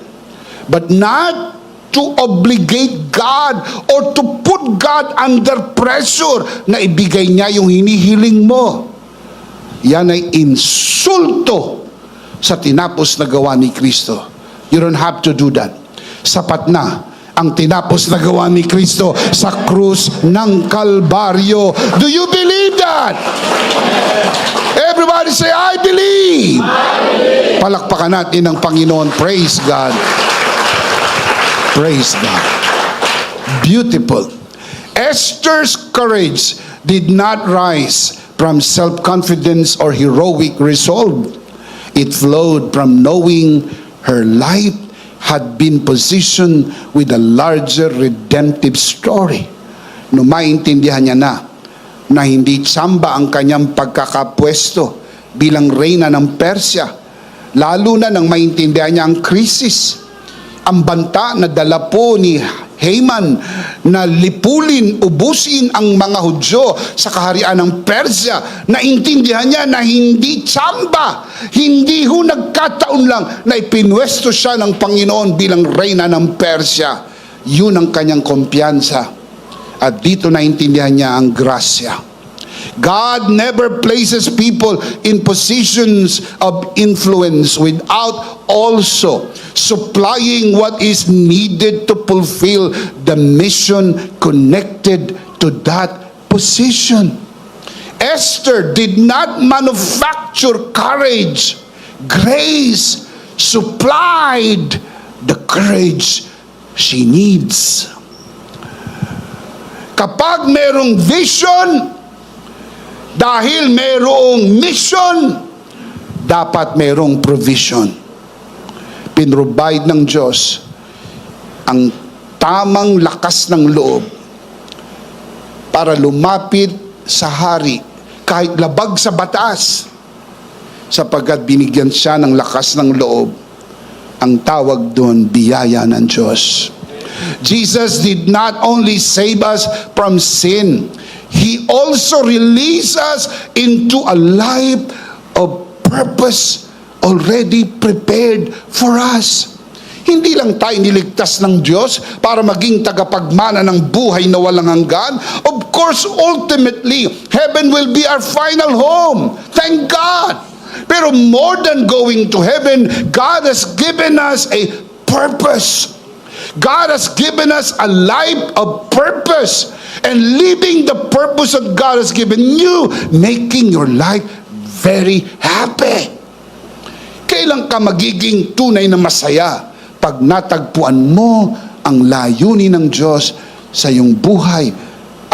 But not to obligate God or to put God under pressure na ibigay niya yung hinihiling mo. Yan ay insulto sa tinapos na gawa ni Kristo. You don't have to do that. Sapat na ang tinapos na gawa ni Kristo sa krus ng Kalbaryo. Do you believe that? Everybody say, I believe. Palakpakan natin ang Panginoon. Praise God. Praise God. Beautiful. Esther's courage did not rise from self-confidence or heroic resolve. It flowed from knowing her life had been positioned with a larger redemptive story. No maintindihan niya na hindi tsamba ang kanyang pagkakapwesto bilang reyna ng Persya, lalo na nang maintindihan niya ang krisis. Ang banta na dala po ni Haman na lipulin, ubusin ang mga Hudyo sa kaharian ng Persya, naintindihan niya na hindi tsamba, hindi ho nagkataon lang na ipinwesto siya ng Panginoon bilang reyna ng Persya. Yun ang kanyang kumpiyansa. At dito naintindihan niya ang grasya. God never places people in positions of influence without also supplying what is needed to fulfill the mission connected to that position. Esther did not manufacture courage. Grace supplied the courage she needs. Kapag merong vision, dahil merong mission, dapat merong provision. Pinrovide ng Diyos ang tamang lakas ng loob para lumapit sa hari kahit labag sa batas, sapagkat binigyan siya ng lakas ng loob. Ang tawag doon, biyaya ng Diyos. Jesus did not only save us from sin, He also released us into a life of purpose already prepared for us. Hindi lang tayo niligtas ng Diyos para maging tagapagmana ng buhay na walang hanggan. Of course, ultimately, heaven will be our final home. Thank God. Pero more than going to heaven, God has given us a purpose. God has given us a life of purpose. And living the purpose that God has given you, making your life very happy. Kailan ka magiging tunay na masaya? Pag natagpuan mo ang layunin ng Diyos sa iyong buhay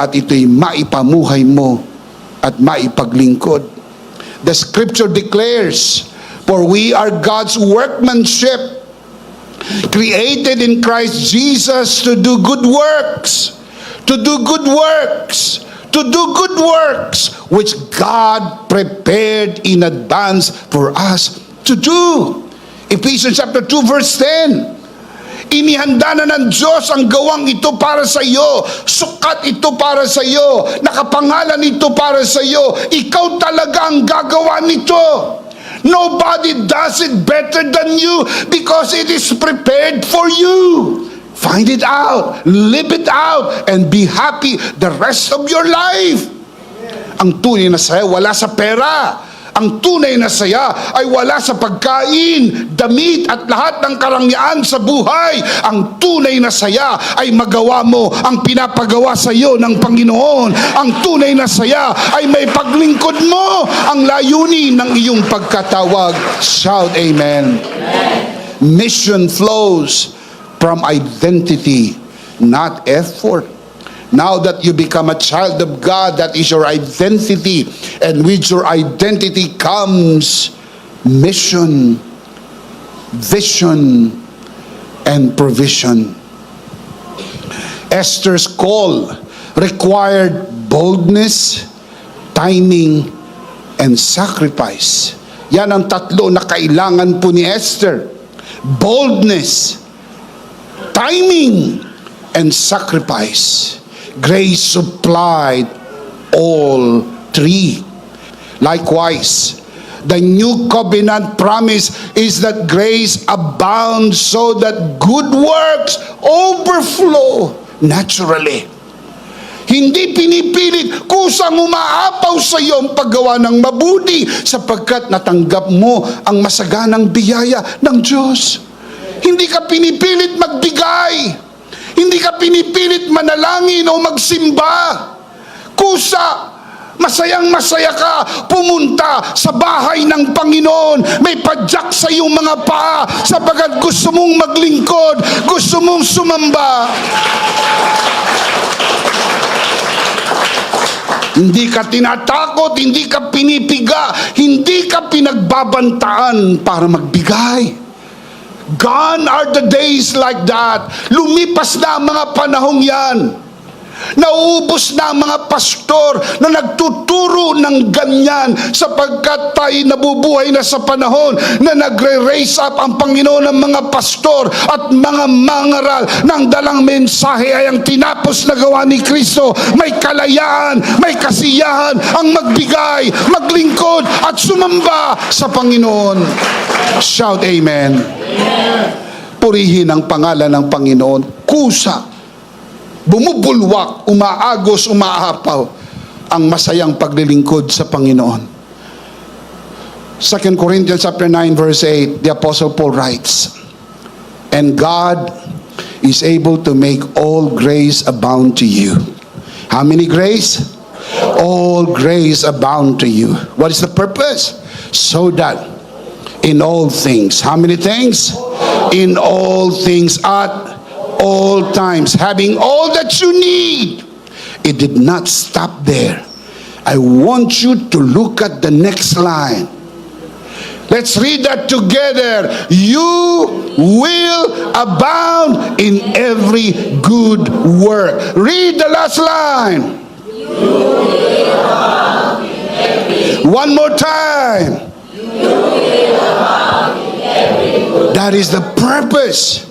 at ito'y maipamuhay mo at maipaglingkod. The scripture declares, for we are God's workmanship, created in Christ Jesus to do good works. To do good works. To do good works which God prepared in advance for us to do. Ephesians chapter 2 verse 10. Inihanda na ng Diyos ang gawang ito para sa iyo. Sukat ito para sa iyo. Nakapangalan ito para sa iyo. Ikaw talaga ang gagawa nito. Nobody does it better than you because it is prepared for you. Find it out, live it out, and be happy the rest of your life. Ang tunay na saya wala sa pera. Ang tunay na saya ay wala sa pagkain, damit at lahat ng karangyaan sa buhay. Ang tunay na saya ay magawa mo ang pinapagawa sa iyo ng Panginoon. Ang tunay na saya ay may paglingkod mo ang layunin ng iyong pagkatawag. Shout amen. Mission flows from identity, not effort. Now that you become a child of God, that is your identity. And with your identity comes mission, vision, and provision. Esther's call required boldness, timing, and sacrifice. Yan ang tatlo na kailangan po ni Esther. Boldness, timing, and sacrifice. Grace supplied all three. Likewise, the new covenant promise is that grace abounds so that good works overflow naturally. Hindi pinipilit, kusang umaapaw sa iyo ang paggawa ng mabuti sapagkat natanggap mo ang masaganang biyaya ng Diyos. Hindi ka pinipilit magbigay. Hindi ka pinipilit manalangin o magsimba. Kusa, masayang-masaya ka pumunta sa bahay ng Panginoon. May padyak sa iyong mga paa sapagkat gusto mong maglingkod, gusto mong sumamba. Hindi ka tinatakot, hindi ka pinipiga, hindi ka pinagbabantaan para magbigay. Gone are the days like that. Lumipas na ang mga panahong yan. Nauubos na ang mga pastor na nagtuturo ng ganyan sapagkat tayo nabubuhay na sa panahon na nagre-raise up ang Panginoon ng mga pastor at mga mangaral ng dalang mensahe ay ang tinapos na gawa ni Kristo. May kalayaan, may kasiyahan ang magbigay, maglingkod at sumamba sa Panginoon. Shout amen. Purihin ang pangalan ng Panginoon. Kusa, bumubulwak, umaagos, umaapaw ang masayang paglilingkod sa Panginoon. 2 Corinthians chapter 9 verse 8, the Apostle Paul writes, "And God is able to make all grace abound to you." How many grace? All grace abound to you. What is the purpose? So that in all things, how many things? In all things at all times, having all that you need. It did not stop there. I want you to look at the next line. Let's read that together. You will abound in every good work. Read the last line. You will abound in every One more time. You will abound in every good. That is the purpose.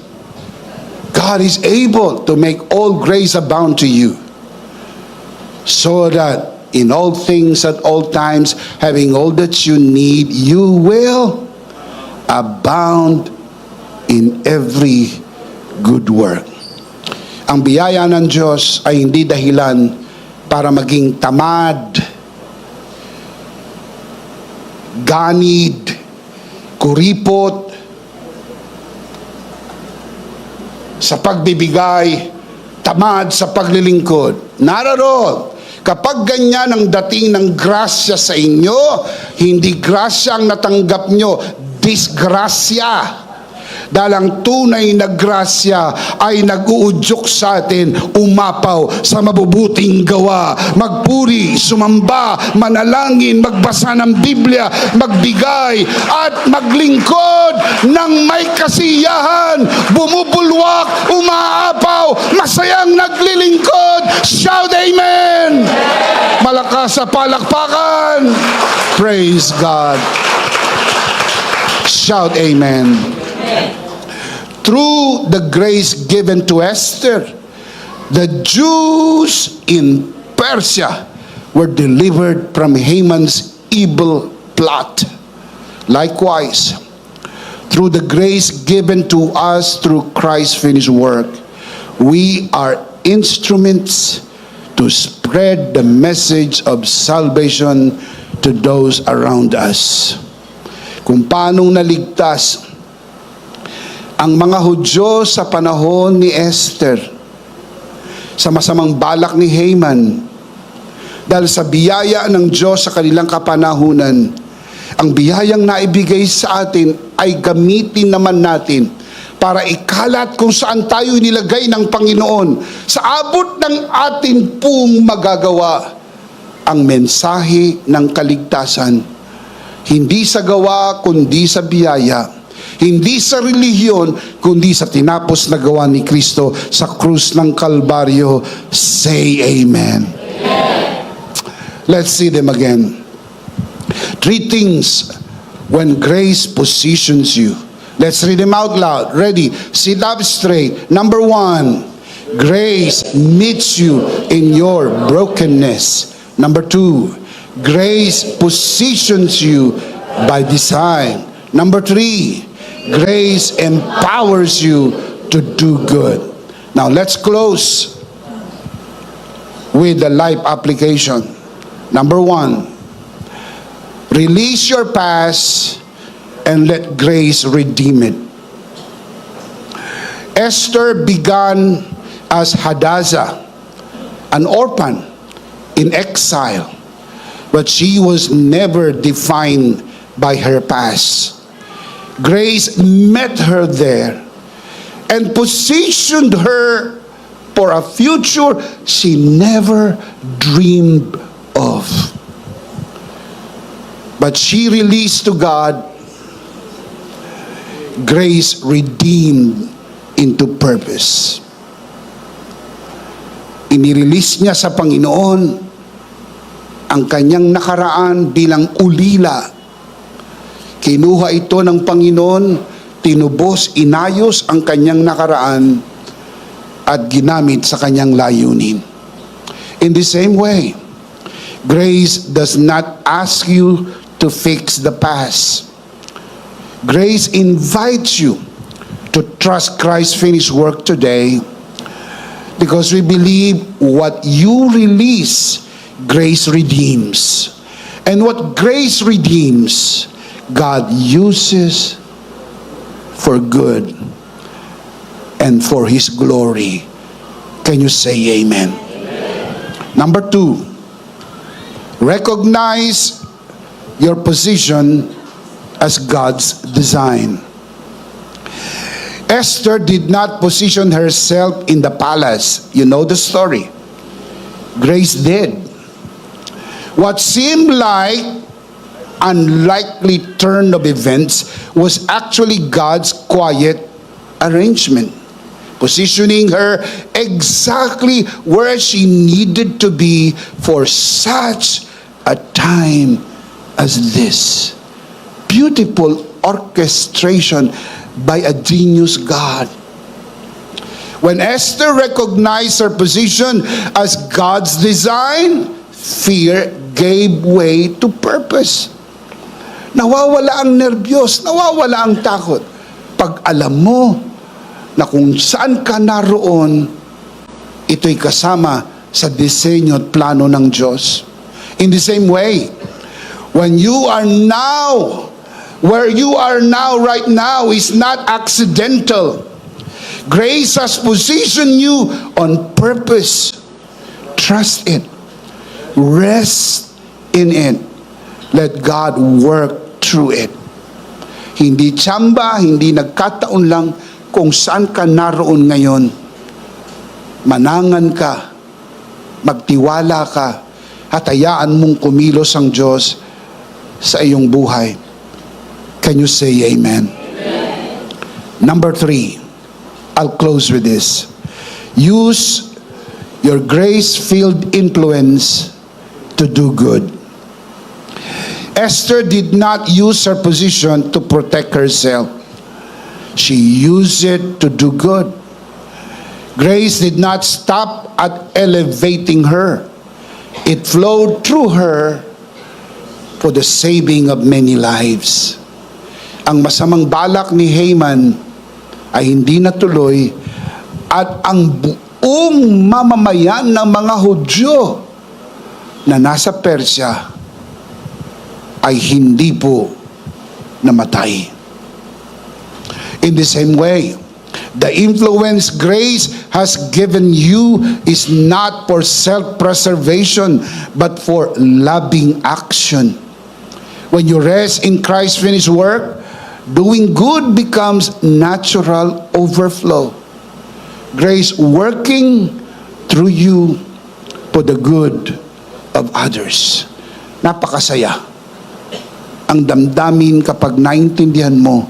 God is able to make all grace abound to you, so that in all things at all times, having all that you need, you will abound in every good work. Ang biyaya ng Diyos ay hindi dahilan para maging tamad, ganid, kuripot, sa pagbibigay, tamad sa paglilingkod. Not at all. Kapag ganyan ang dating ng grasya sa inyo, hindi grasya ang natanggap nyo, disgrasya. Dahil ang tunay na grasya ay nag-uudyok sa atin, umapaw sa mabubuting gawa, magpuri, sumamba, manalangin, magbasa ng Biblia, magbigay, at maglingkod ng may kasiyahan, bumubulwak, umaapaw, masayang naglilingkod. Shout amen! Malakas sa palakpakan. Praise God. Shout amen. Through the grace given to Esther, the Jews in Persia were delivered from Haman's evil plot. Likewise, through the grace given to us through Christ's finished work, we are instruments to to spread the message of salvation to those around us. Kung paanong naligtas ang mga Hudyo sa panahon ni Esther sa masamang balak ni Haman, dahil sa biyaya ng Diyos sa kanilang kapanahunan, ang biyayang naibigay sa atin ay gamitin naman natin para ikalat kung saan tayo nilagay ng Panginoon. Sa abot ng atin pong magagawa ang mensahe ng kaligtasan. Hindi sa gawa, kundi sa biyaya. Hindi sa relihiyon, kundi sa tinapos na gawa ni Kristo sa krus ng Kalbaryo. Say amen. Let's see them again. 3 things when grace positions you. Let's read them out loud. Ready? Sit up straight. Number 1, grace meets you in your brokenness. Number 2, grace positions you by design. Number 3, grace empowers you to do good. Now let's close with the life application. Number 1, release your past and let grace redeem it. Esther began as Hadassah, an orphan in exile, but she was never defined by her past. Grace met her there and positioned her for a future she never dreamed of. But she released to God, grace redeemed into purpose. Inirelease niya sa Panginoon ang kanyang nakaraan bilang ulila. Kinuha ito ng Panginoon, tinubos, inayos ang kanyang nakaraan at ginamit sa kanyang layunin. In the same way, grace does not ask you to fix the past. Grace invites you to trust Christ's finished work today, because we believe what you release, grace redeems. And what grace redeems, God uses for good and for His glory. Can you say amen? Number 2, recognize your position as God's design. Esther did not position herself in the palace. You know the story. Grace did. What seemed like unlikely turn of events was actually God's quiet arrangement, positioning her exactly where she needed to be for such a time as this. Beautiful orchestration by a genius God. When Esther recognized her position as God's design, fear gave way to purpose. Nawawala ang nerbiyos, nawawala ang takot. Pag alam mo na kung saan ka naroon, ito'y kasama sa disenyo at plano ng Diyos. In the same way, when you are now, where you are now, right now, is not accidental. Grace has positioned you on purpose. Trust it. Rest in it. Let God work through it. Hindi tsamba, hindi nagkataon lang kung saan ka naroon ngayon. Manangan ka, magtiwala ka, at hayaan mong kumilos ang Diyos sa iyong buhay. Can you say amen? Number 3, I'll close with this. Use your grace-filled influence to do good. Esther did not use her position to protect herself. She used it to do good. Grace did not stop at elevating her. It flowed through her for the saving of many lives. Ang masamang balak ni Haman ay hindi natuloy, at ang buong mamamayan ng mga Hudyo na nasa Persya ay hindi po namatay. In the same way, the influence grace has given you is not for self-preservation, but for loving action. When you rest in Christ's finished work, doing good becomes natural overflow. Grace working through you for the good of others. Napakasaya ang damdamin kapag naintindihan mo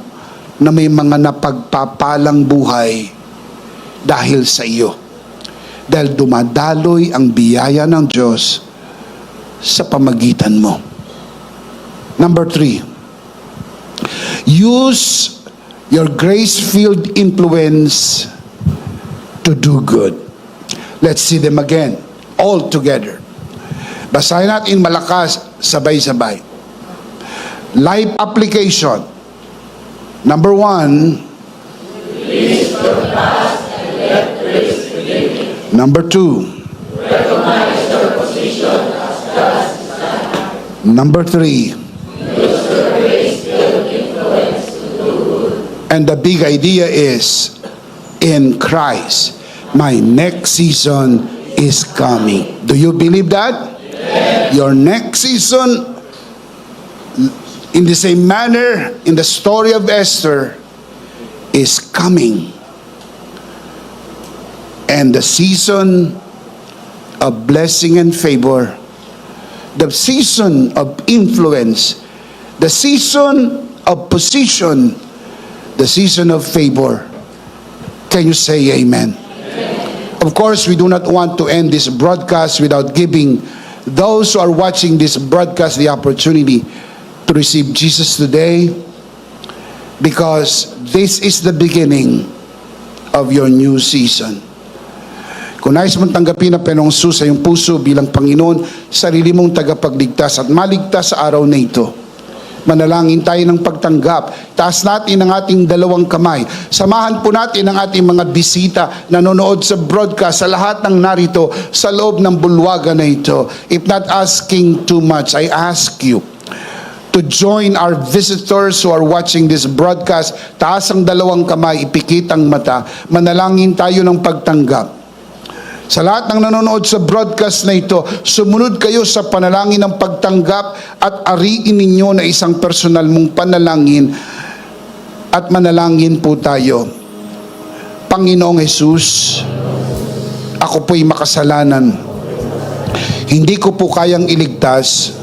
na may mga napagpapalang buhay dahil sa iyo. Dahil dumadaloy ang biyaya ng Diyos sa pamagitan mo. Number 3, use your grace-filled influence to do good. Let's see them again, all together. Basahin natin malakas, sabay-sabay. Life application. Number 1. Number 2. Recognize your position as God's son. Number 3. Use your grace-filled influence to do good. And the big idea is, in Christ, my next season is coming. Do you believe that? Yes. Your next season, in the same manner, in the story of Esther, is coming. And the season of blessing and favor, the season of influence, the season of position, the season of favor. Can you say amen? Amen. Of course, we do not want to end this broadcast without giving those who are watching this broadcast the opportunity to receive Jesus today, because this is the beginning of your new season. Kung nais mong tanggapin na Panginoong Hesus sa iyong puso bilang Panginoon, sarili mong tagapagligtas at maligtas sa araw na ito, manalangin tayo ng pagtanggap. Taas natin ang ating dalawang kamay. Samahan po natin ang ating mga bisita na nanonood sa broadcast, sa lahat ng narito sa loob ng bulwagan na ito. If not asking too much, I ask you to join our visitors who are watching this broadcast. Taas ang dalawang kamay, ipikit ang mata. Manalangin tayo ng pagtanggap. Sa lahat ng nanonood sa broadcast na ito, sumunod kayo sa panalangin ng pagtanggap at ariin ninyo na isang personal mong panalangin at manalangin po tayo. Panginoong Hesus, ako po'y makasalanan. Hindi ko po kayang iligtas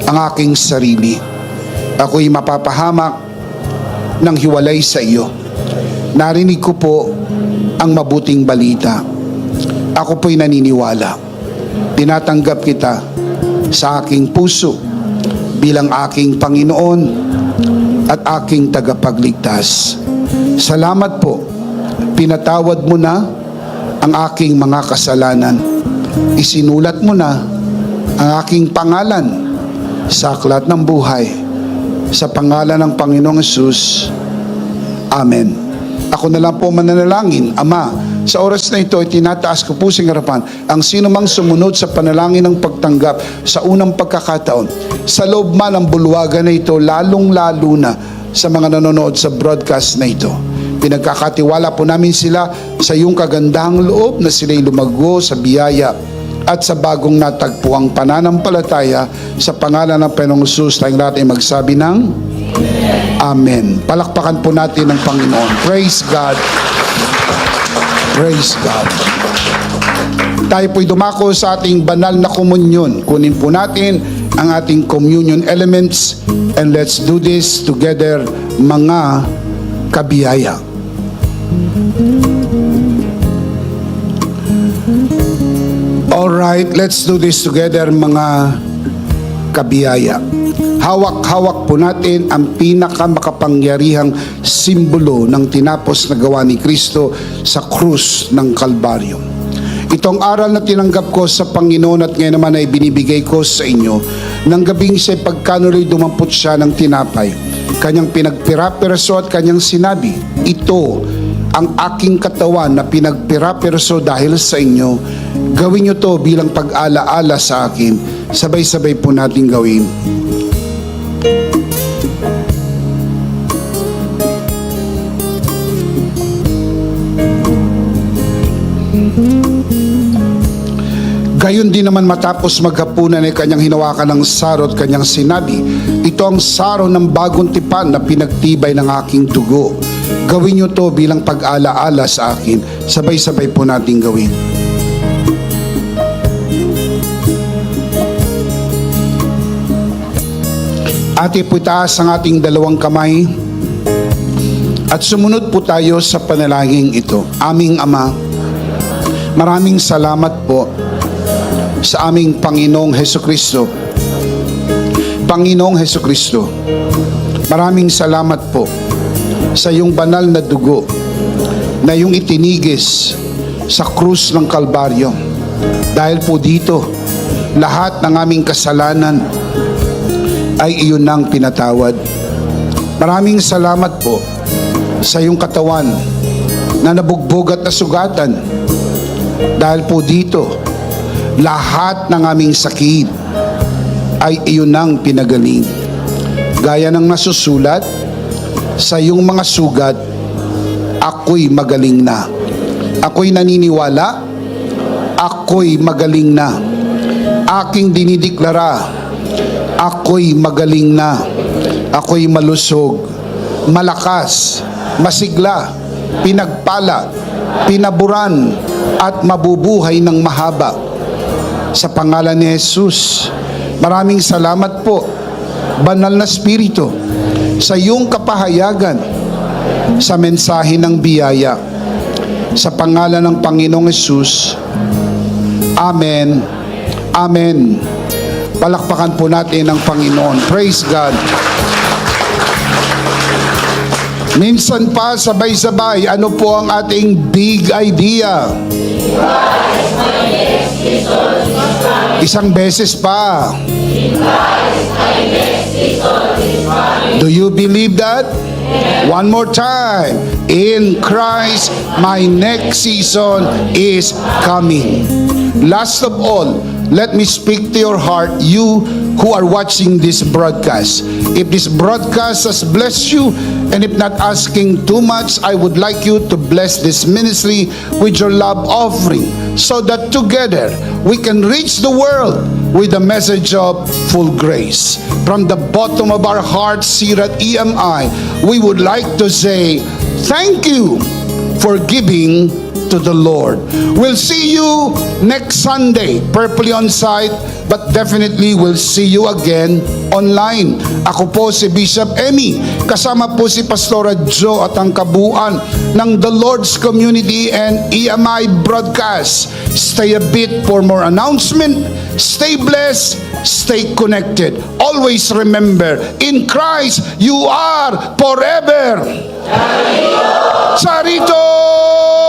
ang aking sarili. Ako'y mapapahamak ng hiwalay sa iyo. Narinig ko po ang mabuting balita. Ako po'y naniniwala. Tinatanggap kita sa aking puso bilang aking Panginoon at aking tagapagligtas. Salamat po. Pinatawad mo na ang aking mga kasalanan. Isinulat mo na ang aking pangalan sa aklat ng buhay. Sa pangalan ng Panginoong Hesus. Amen. Ako na lang po mananalangin. Ama, sa oras na ito, itinataas ko po sa harapan ang sino mang sumunod sa panalangin ng pagtanggap sa unang pagkakataon. Sa loob man ng bulwagan na ito, lalong-lalo na sa mga nanonood sa broadcast na ito. Pinagkakatiwala po namin sila sa iyong kagandahang loob na sila'y lumago sa biyaya at sa bagong natagpuang pananampalataya. Sa pangalan ng Panginoong Hesus, tayong lahat ay magsabi ng Amen. Palakpakan po natin ang Panginoon. Praise God. Praise God. Tayo po'y dumako sa ating banal na komunyon. Kunin po natin ang ating communion elements and let's do this together, mga kabiyaya. Alright, let's do this together, mga kabiyaya. Hawak-hawak po natin ang pinakamakapangyarihang simbolo ng tinapos na gawa ni Kristo sa krus ng Kalbaryo. Itong aral na tinanggap ko sa Panginoon at ngayon naman ay binibigay ko sa inyo. Nang gabing siya'y pagkanuloy dumampot siya ng tinapay, kanyang pinagpira-piraso at kanyang sinabi, ito ang aking katawan na pinagpira-perso dahil sa inyo. Gawin nyo to bilang pag-alaala sa akin. Sabay-sabay po natin gawin. Gayon din naman matapos maghapunan ay kanyang hinawakan ng saro at kanyang sinabi, ito ang saro ng bagong tipan na pinagtibay ng aking dugo. Gawin nyo to bilang pag-alaala sa akin. Sabay-sabay po natin gawin. Ate po itaas ang ating dalawang kamay at sumunod po tayo sa panalangin ito. Aming Ama, maraming salamat po sa aming Panginoong Hesukristo. Panginoong Hesukristo, maraming salamat po sa iyong banal na dugo na iyong itinigis sa krus ng Kalbaryo. Dahil po dito, lahat ng aming kasalanan ay iyon nang pinatawad. Maraming salamat po sa iyong katawan na nabugbog at nasugatan. Dahil po dito, lahat ng aming sakit ay iyon nang pinagaling. Gaya ng nasusulat sa iyong mga sugat, ako'y magaling na. Ako'y naniniwala, ako'y magaling na. Aking dinideklara, ako'y magaling na. Ako'y malusog, malakas, masigla, pinagpala, pinaburan, at mabubuhay ng mahaba. Sa pangalan ni Jesus, maraming salamat po, Banal na Espiritu, sa iyong kapahayagan sa mensahe ng biyaya. Sa pangalan ng Panginoong Jesus, Amen. Amen. Palakpakan po natin ang Panginoon. Praise God. Minsan pa, sabay-sabay, ano po ang ating big idea? Isang beses pa. Do you believe that? One more time. In Christ, my next season is coming. Last of all, let me speak to your heart, you who are watching this broadcast. If this broadcast has blessed you, and if not asking too much, I would like you to bless this ministry with your love offering, so that together we can reach the world with the message of full grace. From the bottom of our hearts here at EMI, we would like to say, thank you for giving to the Lord. We'll see you next Sunday, purposely on site, but definitely we'll see you again online. Ako po si Bishop Emmy, kasama po si Pastora Jo at ang kabuuan ng The Lord's Community and EMI Broadcast. Stay a bit for more announcement. Stay blessed. Stay connected. Always remember, in Christ you are forever. Sarito!